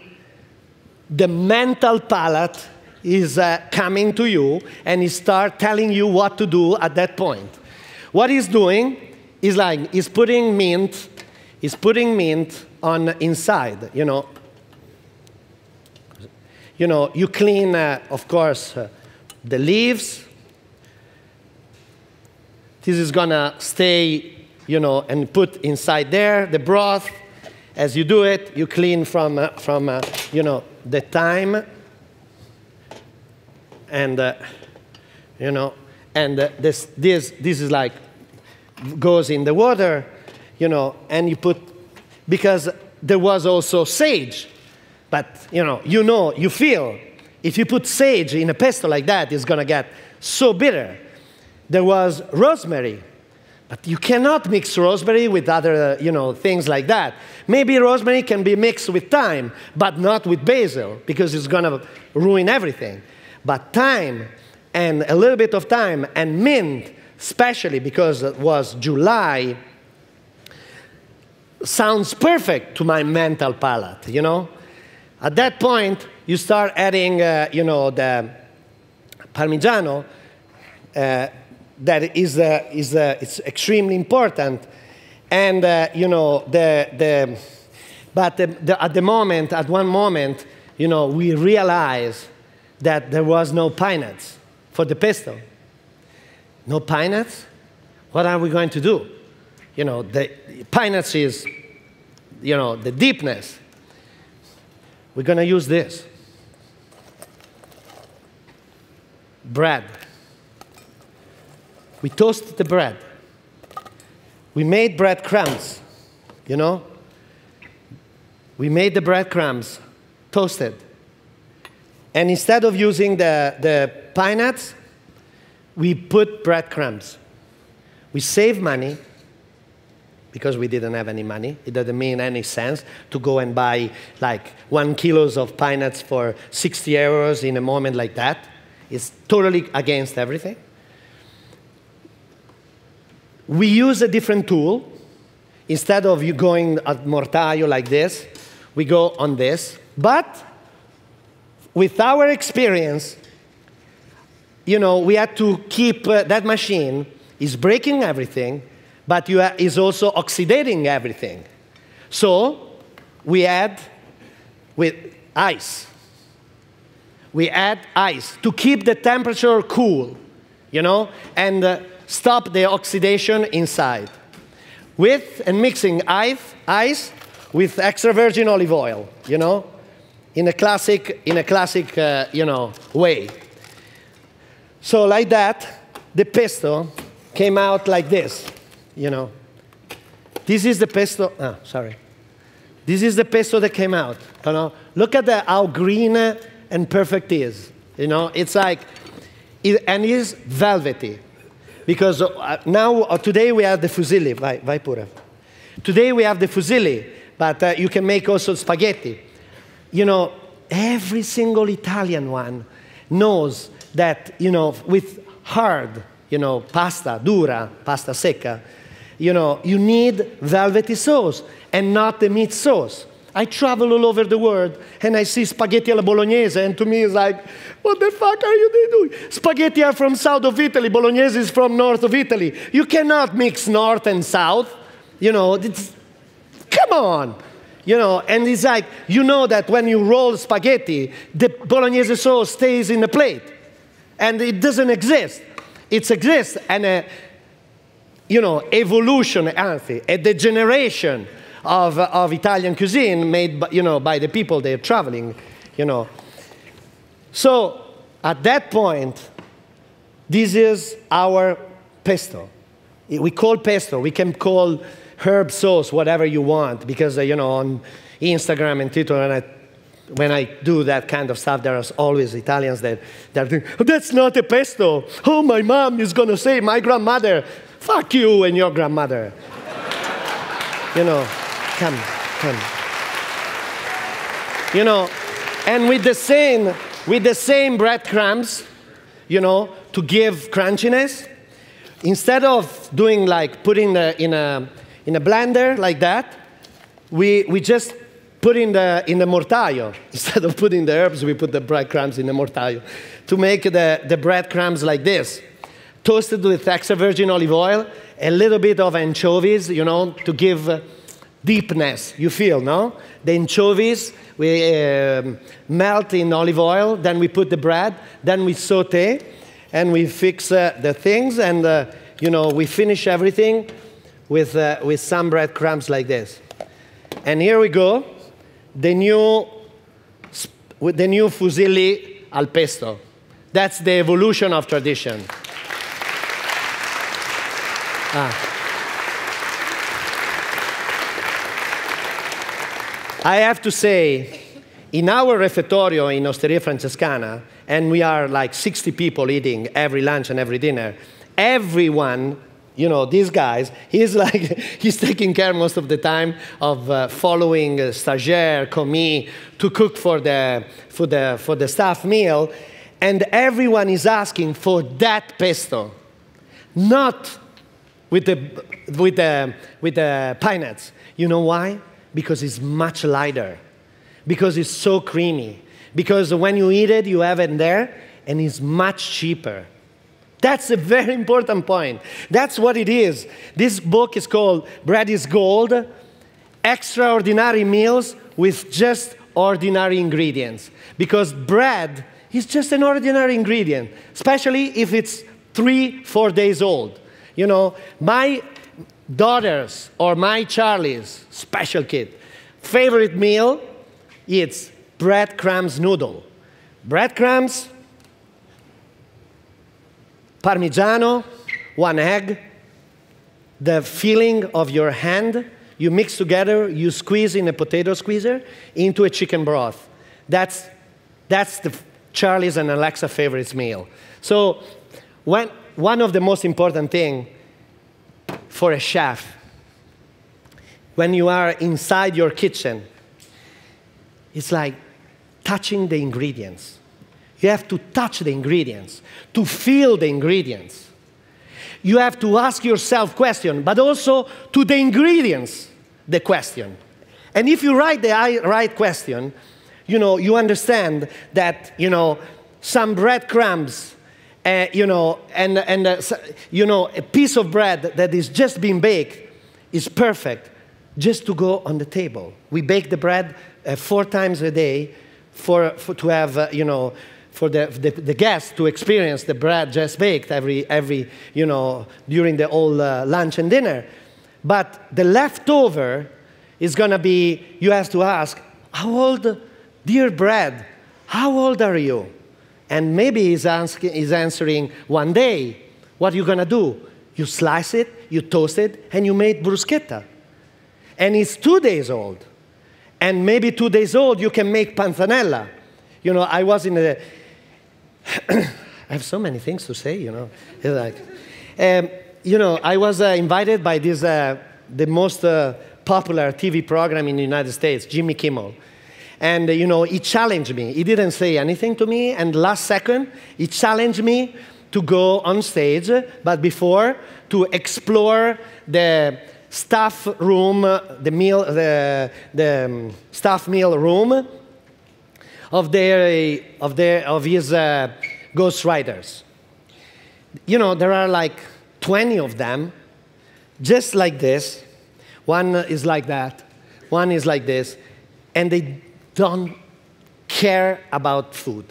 the mental palate is coming to you, and he starts telling you what to do at that point. What he's doing is like he's putting mint on inside, you know. You know, you clean, of course, the leaves. This is gonna stay, you know, and put inside there the broth. As you do it, you clean from you know, the thyme, and you know, and this is like goes in the water, you know, and you put, because there was also sage, but you feel if you put sage in a pesto like that, it's gonna get so bitter. There was rosemary, but you cannot mix rosemary with other, things like that. Maybe rosemary can be mixed with thyme, but not with basil, because it's going to ruin everything. But thyme, and a little bit of thyme, and mint, especially because it was July, sounds perfect to my mental palate, At that point, you start adding, the Parmigiano, that it's extremely important, and at one moment, we realized that there was no pine nuts for the pesto. No pine nuts? What are we going to do? The pine nuts is, the deepness. We're going to use this. Bread. We toast the bread. We made breadcrumbs, We made the breadcrumbs, toasted. And instead of using the pine nuts, we put breadcrumbs. We save money, because we didn't have any money. It doesn't make any sense to go and buy like 1 kilo of pine nuts for 60 euros in a moment like that. It's totally against everything. We use a different tool. Instead of you going at mortaio like this, we go on this. But with our experience, we had to keep that machine is breaking everything, but is also oxidating everything. So we add with ice. We add ice to keep the temperature cool, and stop the oxidation inside. And mixing ice with extra virgin olive oil, in a classic way. So like that, the pesto came out like this, This is the pesto. This is the pesto that came out. Look at how green and perfect it is. It's like, and it is velvety. Because today we have the fusilli. Vai pure. Today we have the fusilli, but you can make also spaghetti. Every single Italian one knows that, with hard, pasta dura, pasta secca, you need velvety sauce and not the meat sauce. I travel all over the world and I see spaghetti alla bolognese, and to me it's like, what the fuck are you doing? Spaghetti are from south of Italy, bolognese is from north of Italy. You cannot mix north and south. Come on. And it's like, that when you roll spaghetti, the bolognese sauce stays in the plate. And it doesn't exist. It exists, and evolution, a degeneration of Italian cuisine made by the people they're traveling, So at that point, this is our pesto. We call pesto. We can call herb sauce whatever you want, because on Instagram and Twitter, when I do that kind of stuff, there are always Italians that think, oh, that's not a pesto. Oh, my mom is going to say, my grandmother. Fuck you and your grandmother. Come. And with the same breadcrumbs, to give crunchiness, instead of doing like putting in a blender like that, we just put in the mortaio. Instead of putting the herbs, we put the breadcrumbs in the mortaio to make the breadcrumbs like this. Toasted with extra virgin olive oil, a little bit of anchovies, to give deepness, you feel, no? The anchovies, we melt in olive oil, then we put the bread, then we saute, and we fix the things, and, we finish everything with some breadcrumbs like this. And here we go, the new fusilli al pesto. That's the evolution of tradition. I have to say, in our refettorio in Osteria Francescana, and we are like 60 people eating every lunch and every dinner, everyone, you know, these guys, he's like, he's taking care most of the time of following stagiaire, commis, to cook for the staff meal, and everyone is asking for that pesto, not with the pine nuts. You know why? Because it's much lighter, because it's so creamy, because when you eat it, you have it there, and it's much cheaper. That's a very important point. That's what it is. This book is called Bread is Gold, Extraordinary Meals with Just Ordinary Ingredients. Because bread is just an ordinary ingredient, especially if it's 3-4 days old. You know, my daughter's or my Charlie's special kid favorite meal, it's breadcrumbs noodle. Breadcrumbs, Parmigiano, 1 egg, the filling of your hand, you mix together, you squeeze in a potato squeezer into a chicken broth. That's the Charlie's and Alexa favorites meal. So one of the most important things for a chef, when you are inside your kitchen, it's like touching the ingredients. You have to touch the ingredients, to feel the ingredients. You have to ask yourself questions, but also to the ingredients, the question. And if you write the right question, you know, you understand that, you know, some breadcrumbs, you know, you know, a piece of bread that is just being baked is perfect just to go on the table. We bake the bread 4 times a day to have, you know, for the guests to experience the bread just baked every you know, during the whole lunch and dinner. But the leftover is going to be, you have to ask, how old, dear bread, how old are you? And maybe he's answering 1 day. What are you going to do? You slice it, you toast it, and you make bruschetta. And it's 2 days old. And maybe 2 days old, you can make panzanella. You know, I was in a... I have so many things to say, you know. It's like, you know, I was invited by this, the most popular TV program in the United States, Jimmy Kimmel. And, you know, he challenged me. He didn't say anything to me. And last second, he challenged me to go on stage, but before, to explore the staff room, the staff meal room of his ghostwriters. You know, there are like 20 of them, just like this. One is like that, one is like this, and they don't care about food.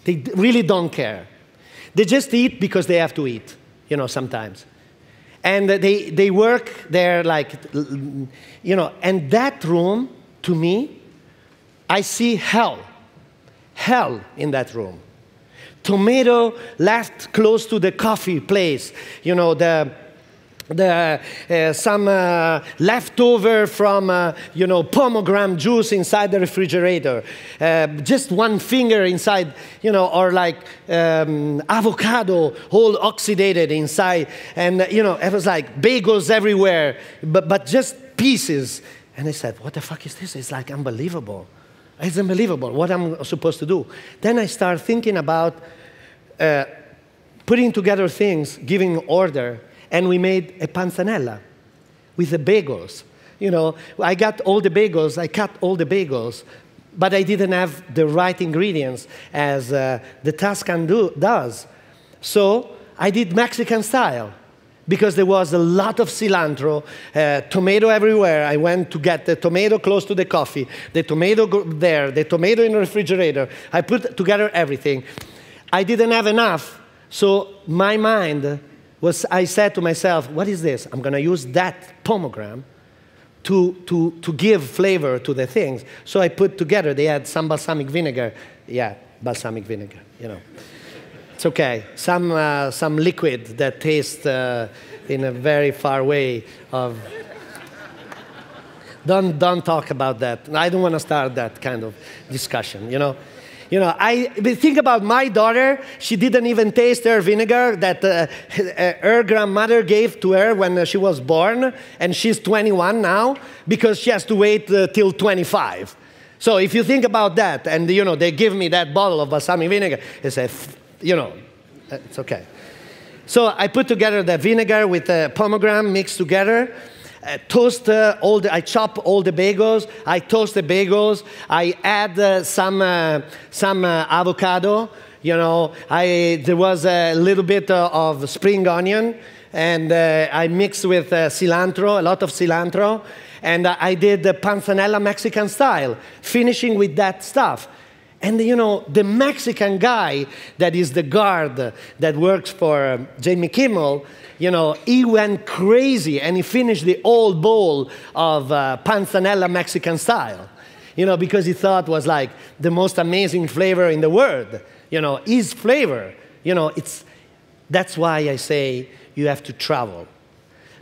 They really don't care. They just eat because they have to eat, you know, sometimes. And they work there like, you know, and that room, to me, I see hell in that room. Tomato left close to the coffee place, you know, some leftover from, you know, pomegranate juice inside the refrigerator. Just 1 finger inside, you know, or like avocado all oxidated inside. And, you know, it was like bagels everywhere, but just pieces. And I said, what the fuck is this? It's like unbelievable. It's unbelievable what I'm supposed to do. Then I start thinking about putting together things, giving order, and we made a panzanella with the bagels. You know, I got all the bagels, I cut all the bagels, but I didn't have the right ingredients as the Tuscan does. So I did Mexican style, because there was a lot of cilantro, tomato everywhere. I went to get the tomato close to the coffee, the tomato there, the tomato in the refrigerator. I put together everything. I didn't have enough, so my mind was, I said to myself, what is this? I'm going to use that pomegranate to give flavor to the things. So I put together, they had some balsamic vinegar. Yeah, balsamic vinegar, you know. It's okay. Some liquid that tastes in a very far way of... Don't talk about that. I don't want to start that kind of discussion, you know. You know, think about my daughter. She didn't even taste her vinegar that her grandmother gave to her when she was born, and she's 21 now because she has to wait till 25. So if you think about that, and you know, they give me that bottle of balsamic vinegar, they say, you know, it's okay. So I put together the vinegar with the pomegranate mixed together. I chop all the bagels. I toast the bagels. I add some avocado. You know, there was a little bit of spring onion, and I mixed with cilantro, a lot of cilantro, and I did the panzanella Mexican style, finishing with that stuff. And, you know, the Mexican guy that is the guard that works for Jimmy Kimmel, you know, he went crazy and he finished the whole bowl of panzanella Mexican style, you know, because he thought was like the most amazing flavor in the world. You know, his flavor, you know, that's why I say you have to travel.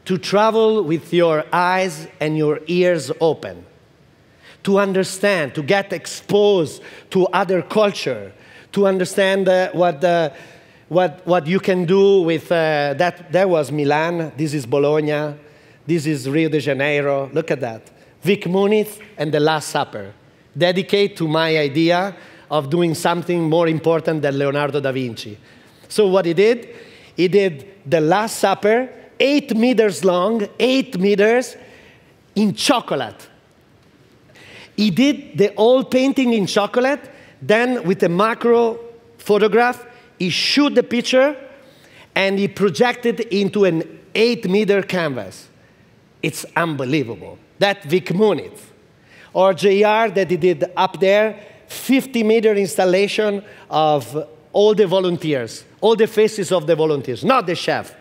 To travel with your eyes and your ears open. To understand, to get exposed to other culture, to understand what you can do with that was Milan, this is Bologna, this is Rio de Janeiro, look at that. Vic Muniz and The Last Supper, dedicate to my idea of doing something more important than Leonardo da Vinci. So what he did The Last Supper, 8 meters long, 8 meters, in chocolate. He did the whole painting in chocolate, then with a macro photograph, he shoot the picture, and he projected into an 8-meter canvas. It's unbelievable. That Vic Muniz. Or JR that he did up there, 50-meter installation of all the volunteers, all the faces of the volunteers, not the chef.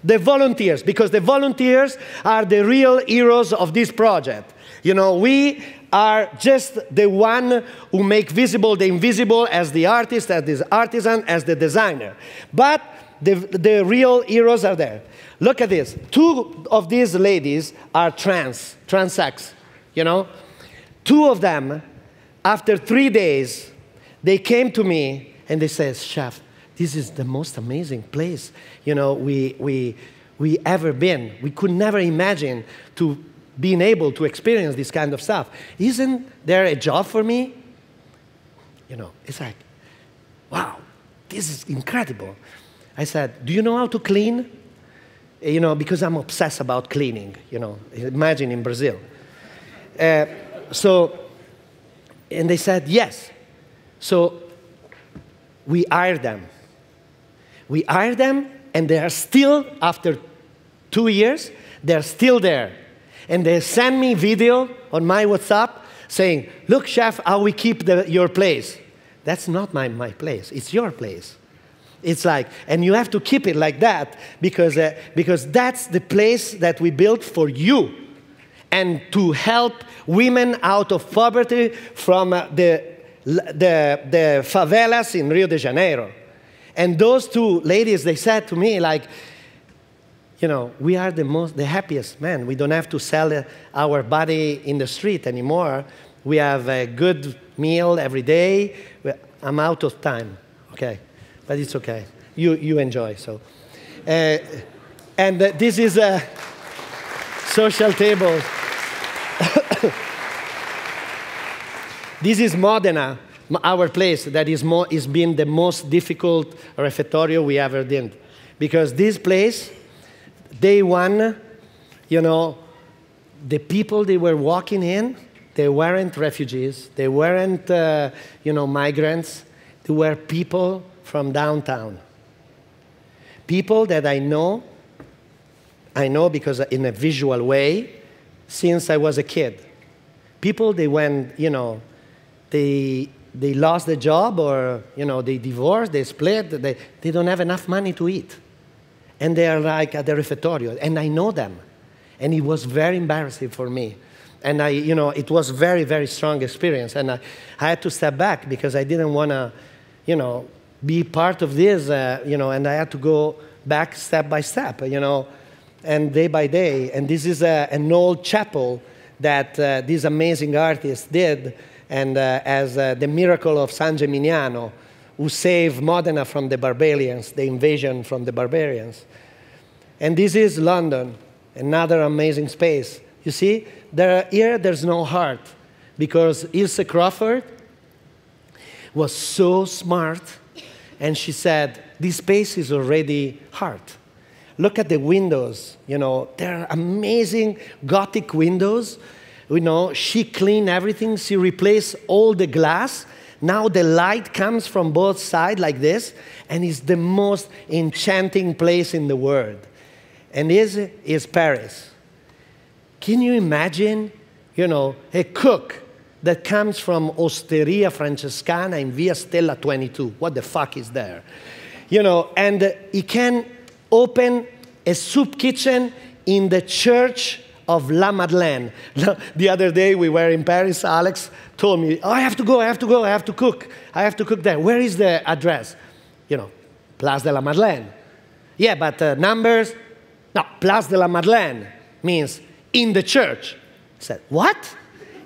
The volunteers, because the volunteers are the real heroes of this project. You know, we are just the one who make visible the invisible as the artist, as the artisan, as the designer. But the real heroes are there. Look at this. 2 of these ladies are trans-sex, you know. 2 of them, after 3 days, they came to me and they said, "Chef, this is the most amazing place, you know, we ever been. We could never imagine to being able to experience this kind of stuff. Isn't there a job for me?" You know, it's like, wow, this is incredible. I said, "Do you know how to clean?" You know, because I'm obsessed about cleaning, you know, imagine in Brazil. And they said, yes. So we hired them. We hired them, and they are still, after 2 years, they're still there. And they send me video on my WhatsApp saying, "Look, chef, how we keep your place." That's not my place. It's your place. It's like, and you have to keep it like that because that's the place that we built for you, and to help women out of poverty from the favelas in Rio de Janeiro. And those 2 ladies, they said to me, like, you know, we are the happiest men. We don't have to sell our body in the street anymore. We have a good meal every day. I'm out of time, okay, but it's okay. You enjoy, so. And this is a social table. This is Modena, our place that is been the most difficult refectorio we ever did. Because this place, day one, you know, the people they were walking in, they weren't refugees, they weren't, you know, migrants, they were people from downtown. People that I know because in a visual way, since I was a kid. People, they went, you know, they lost their job, or, you know, they divorced, they split, they don't have enough money to eat. And they are like at the refectorio, and I know them. And it was very embarrassing for me. And you know, it was very, very strong experience. And I had to step back because I didn't want to, you know, be part of this, you know, and I had to go back step by step, you know, and day by day. And this is an old chapel that these amazing artists did and as the miracle of San Gimignano, who saved Modena from the barbarians, the invasion from the barbarians. And this is London, another amazing space. You see, here there's no heart, because Ilse Crawford was so smart, and she said, this space is already heart. Look at the windows, you know, they're amazing Gothic windows. You know, she cleaned everything, she replaced all the glass. Now the light comes from both sides like this, and it's the most enchanting place in the world. And this is Paris. Can you imagine, you know, a cook that comes from Osteria Francescana in Via Stella 22? What the fuck is there? You know, and he can open a soup kitchen in the church of La Madeleine. The other day we were in Paris, Alex told me, oh, I have to go, I have to go, I have to cook. I have to cook there. Where is the address? You know, Place de la Madeleine. Yeah, but numbers? No, Place de la Madeleine means in the church. I said, what?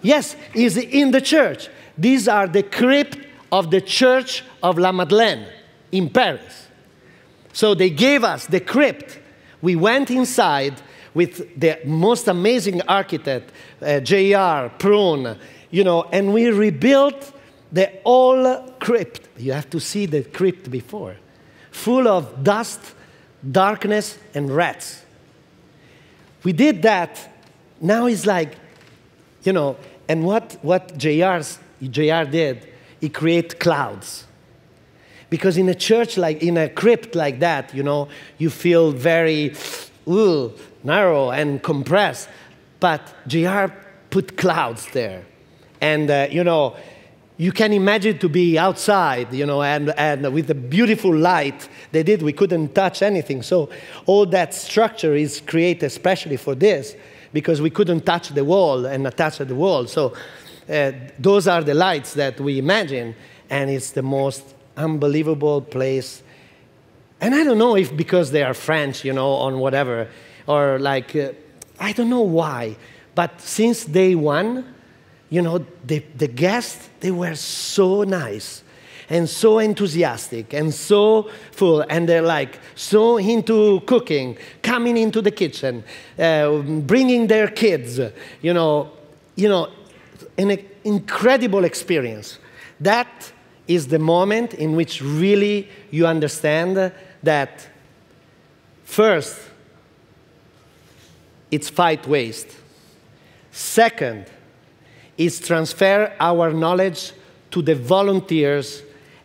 Yes, is in the church. These are the crypt of the church of La Madeleine in Paris. So they gave us the crypt. We went inside with the most amazing architect, J.R. Prune, you know, and we rebuilt the whole crypt. You have to see the crypt before. Full of dust, darkness, and rats. We did that. Now it's like, you know, and what J.R. did, he created clouds. Because in a church, like in a crypt like that, you know, you feel very narrow and compressed. But J.R. put clouds there. And, you know, you can imagine to be outside, you know, and with the beautiful light they did, we couldn't touch anything. So all that structure is created especially for this, because we couldn't touch the wall and attach the wall. So those are the lights that we imagine, and it's the most unbelievable place. And I don't know if because they are French, you know, or whatever, or like, I don't know why, but since day one, you know, the guests, they were so nice and so enthusiastic and so full, and they're like so into cooking, coming into the kitchen, bringing their kids, you know, an incredible experience. That is the moment in which really you understand that first, it's fight waste. Second, is transfer our knowledge to the volunteers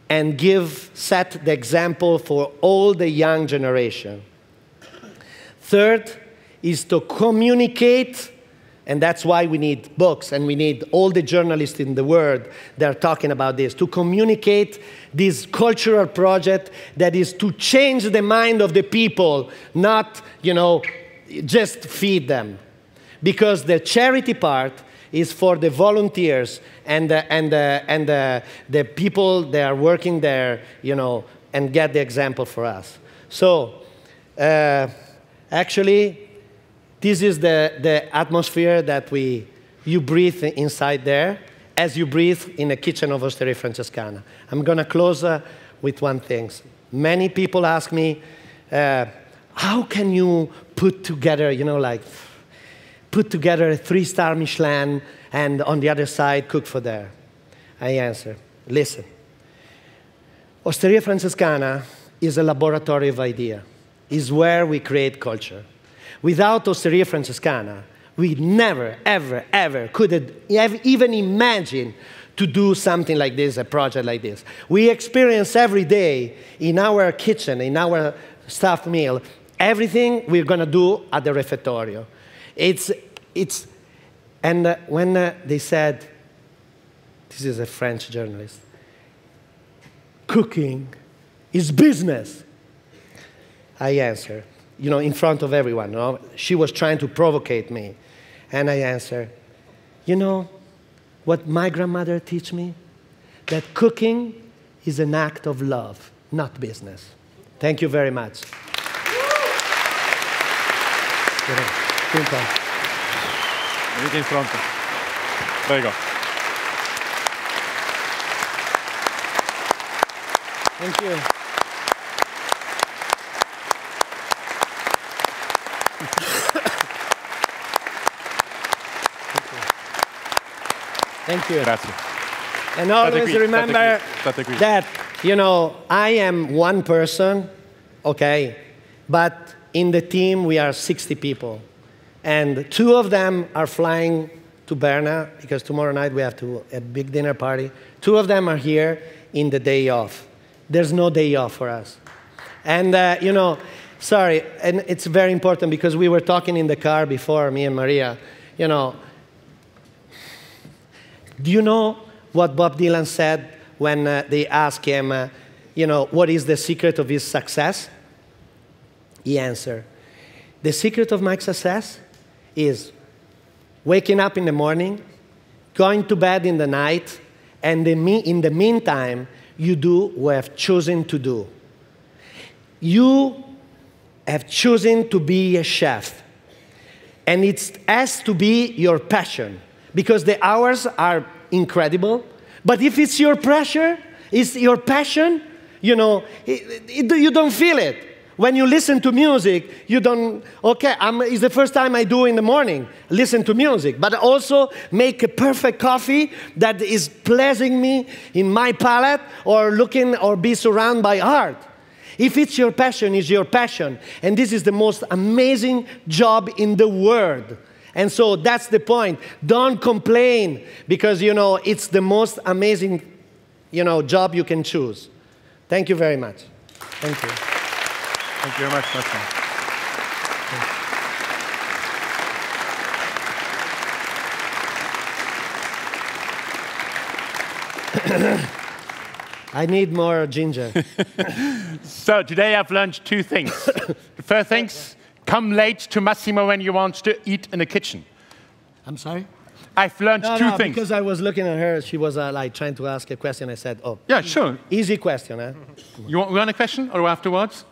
and set the example for all the young generation. Third is to communicate, and that's why we need books and we need all the journalists in the world that are talking about this, to communicate this cultural project that is to change the mind of the people, not, you know, just feed them. Because the charity part is for the volunteers and the people that are working there, you know, and get the example for us. So, actually, this is the atmosphere that you breathe inside there, as you breathe in the kitchen of Osteria Francescana. I'm going to close with one thing. Many people ask me, how can you put together, you know, like, put together a 3-star Michelin and on the other side cook for there? I answer, listen. Osteria Francescana is a laboratory of idea. Is where we create culture. Without Osteria Francescana, we never, ever, ever could have even imagined to do something like this, a project like this. We experience every day in our kitchen, in our staff meal, everything we're going to do at the refettorio. And when they said, this is a French journalist, cooking is business, I answered, you know, in front of everyone. You know? She was trying to provocate me. And I answered, you know what my grandmother taught me? That cooking is an act of love, not business. Thank you very much. Venite in fronte. Prego. Thank you. Thank you. Grazie. And always remember that, you know, I am one person, okay, but in the team we are 60 people. And 2 of them are flying to Berna, because tomorrow night we have a big dinner party. 2 of them are here in the day off. There's no day off for us. And, you know, sorry, and it's very important because we were talking in the car before, me and Maria, you know, do you know what Bob Dylan said when they asked him, you know, what is the secret of his success? He answered, the secret of my success is waking up in the morning, going to bed in the night, and in the meantime, you do what you have chosen to do. You have chosen to be a chef, and it has to be your passion, because the hours are incredible, but if it's your pressure, it's your passion, you know, you don't feel it. When you listen to music, you don't, okay, it's the first time I do in the morning, listen to music, but also make a perfect coffee that is pleasing me in my palate, or looking or be surrounded by art. If it's your passion, it's your passion. And this is the most amazing job in the world. And so that's the point. Don't complain, because, you know, it's the most amazing, you know, job you can choose. Thank you very much. Thank you. Thank you very much, Massimo. I need more ginger. So today I've learned 2 things. The first thing, come late to Massimo when you want to eat in the kitchen. I'm sorry? I've learned 2 things. Because I was looking at her, she was like trying to ask a question. I said, oh. Yeah, sure. Easy question, huh? You want a question or afterwards?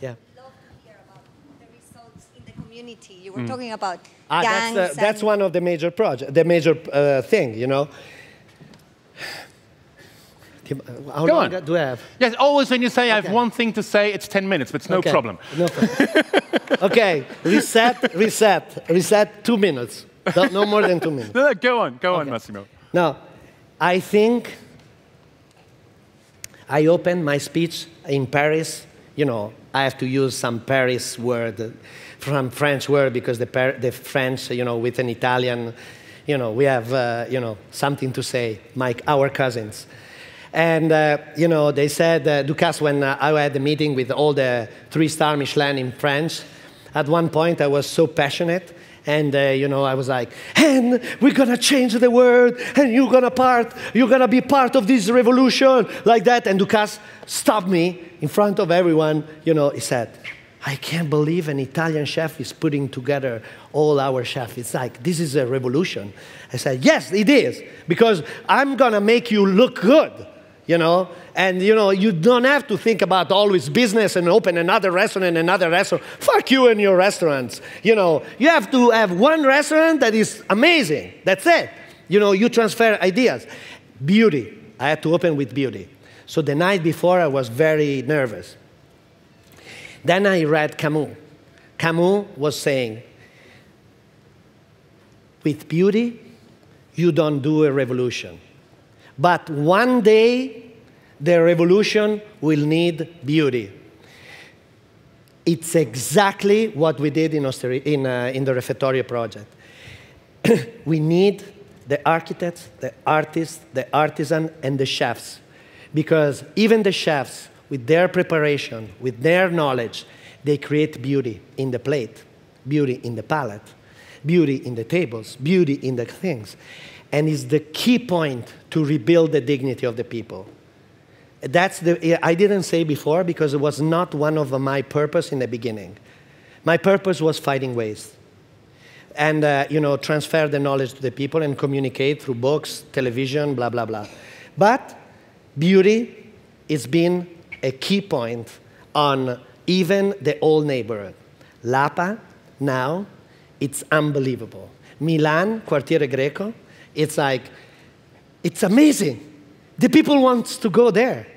Yeah. Love to hear about the results in the community. You were talking about gangs. That's one of the major projects, the major thing, you know. How long do I have? Yes, always when you say I have one thing to say, it's 10 minutes, but it's no problem. No problem. Okay, reset, 2 minutes. No more than 2 minutes. No, go on, Massimo. Now, I think I opened my speech in Paris. You know, I have to use some Paris word, from French word, because the French, you know, with an Italian, you know, we have, you know, something to say, our cousins. And, you know, they said, Ducasse, when I had the meeting with all the 3-star Michelin in France, at one point I was so passionate, and, you know, I was like, and we're going to change the world, and you're going to be part of this revolution, like that. And Ducasse stopped me in front of everyone. You know, he said, I can't believe an Italian chef is putting together all our chefs. It's like, this is a revolution. I said, yes, it is, because I'm going to make you look good. You know, and you know, you don't have to think about always business and open another restaurant and another restaurant. Fuck you and your restaurants. You know, you have to have one restaurant that is amazing. That's it. You know, you transfer ideas. Beauty. I had to open with beauty. So the night before, I was very nervous. Then I read Camus. Camus was saying, with beauty, you don't do a revolution. But one day, the revolution will need beauty. It's exactly what we did in the Refettorio project. We need the architects, the artists, the artisan, and the chefs. Because even the chefs, with their preparation, with their knowledge, they create beauty in the plate, beauty in the palette, beauty in the tables, beauty in the things. And it's the key point to rebuild the dignity of the people. I didn't say before, because it was not one of my purpose in the beginning. My purpose was fighting waste. And, you know, transfer the knowledge to the people and communicate through books, television, blah, blah, blah. But beauty has been a key point on even the old neighborhood. Lapa now it's unbelievable. Milan, Quartiere Greco, it's like, it's amazing. The people want to go there.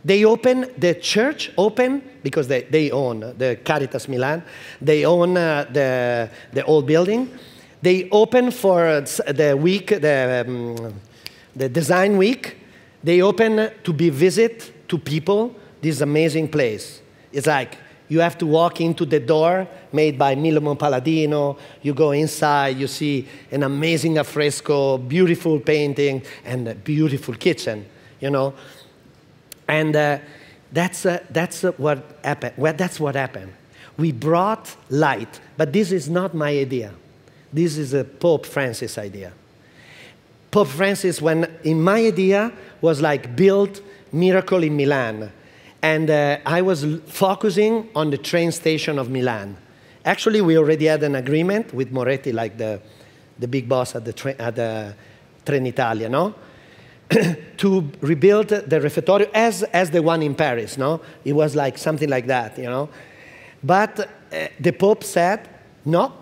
They open, the church open, because they own the Caritas Milan, they own the old building. They open for the week, the design week. They open to be visit to people this amazing place. It's like, you have to walk into the door made by Milano Palladino. You go inside, you see an amazing alfresco, beautiful painting, and a beautiful kitchen, you know. And that's what happened. Well, that's what happened. We brought light, but this is not my idea. This is a Pope Francis idea. Pope Francis, when in my idea, was like build miracle in Milan. And I was focusing on the train station of Milan. Actually, we already had an agreement with Moretti, like the big boss at the Trenitalia, no? To rebuild the refettorio as the one in Paris, no? It was like something like that, you know? But the Pope said, no,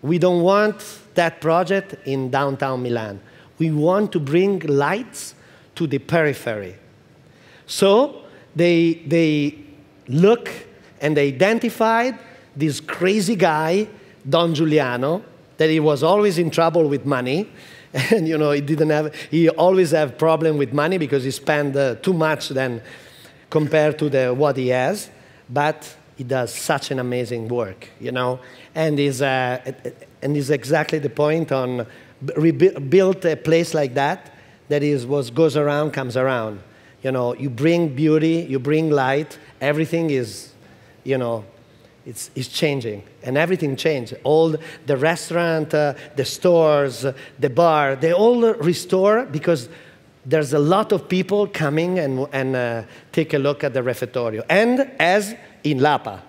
we don't want that project in downtown Milan. We want to bring lights to the periphery. So they look and they identified this crazy guy, Don Giuliano, that he was always in trouble with money. And, you know, he always have problem with money because he spent too much than compared to what he has. But he does such an amazing work, you know. And is exactly the point on build a place like that, that is what goes around comes around. You know, you bring beauty, you bring light, everything is, you know, it's changing. And everything changed. All the restaurant, the stores, the bar, they all restore because there's a lot of people coming and take a look at the refettorio. And as in Lapa.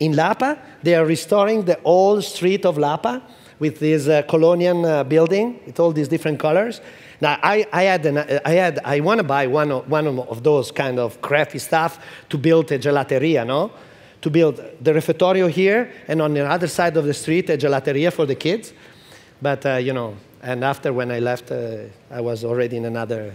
In Lapa, they are restoring the old street of Lapa with this colonial building with all these different colors. Now, I want to buy one of those kind of crafty stuff to build a gelateria, no? To build the refettorio here, and on the other side of the street, a gelateria for the kids. But, you know, and after when I left, I was already in another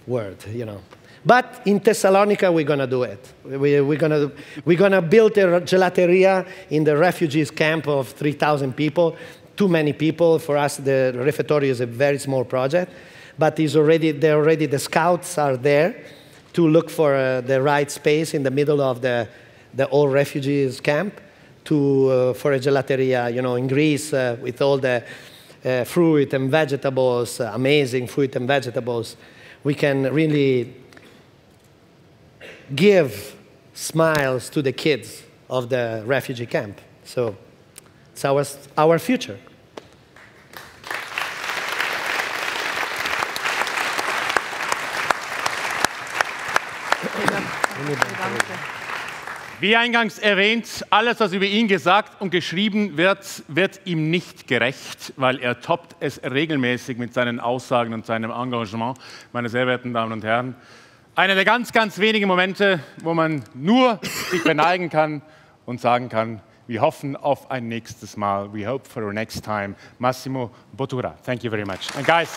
world, you know. But in Thessalonica, we're going to do it. We're going to build a gelateria in the refugees camp of 3,000 people. Too many people. For us, the refettorio is a very small project. But the scouts are there to look for the right space in the middle of the old refugees camp for a gelateria, you know, in Greece with all the fruit and vegetables, amazing fruit and vegetables. We can really give smiles to the kids of the refugee camp. So it's our future. Wie eingangs erwähnt, alles, was über ihn gesagt und geschrieben wird, wird ihm nicht gerecht, weil er toppt es regelmäßig mit seinen Aussagen und seinem Engagement. Meine sehr verehrten Damen und Herren, einer der ganz, ganz wenigen Momente, wo man nur sich verneigen kann und sagen kann, wir hoffen auf ein nächstes Mal. We hope for a next time. Massimo Bottura, thank you very much. And guys,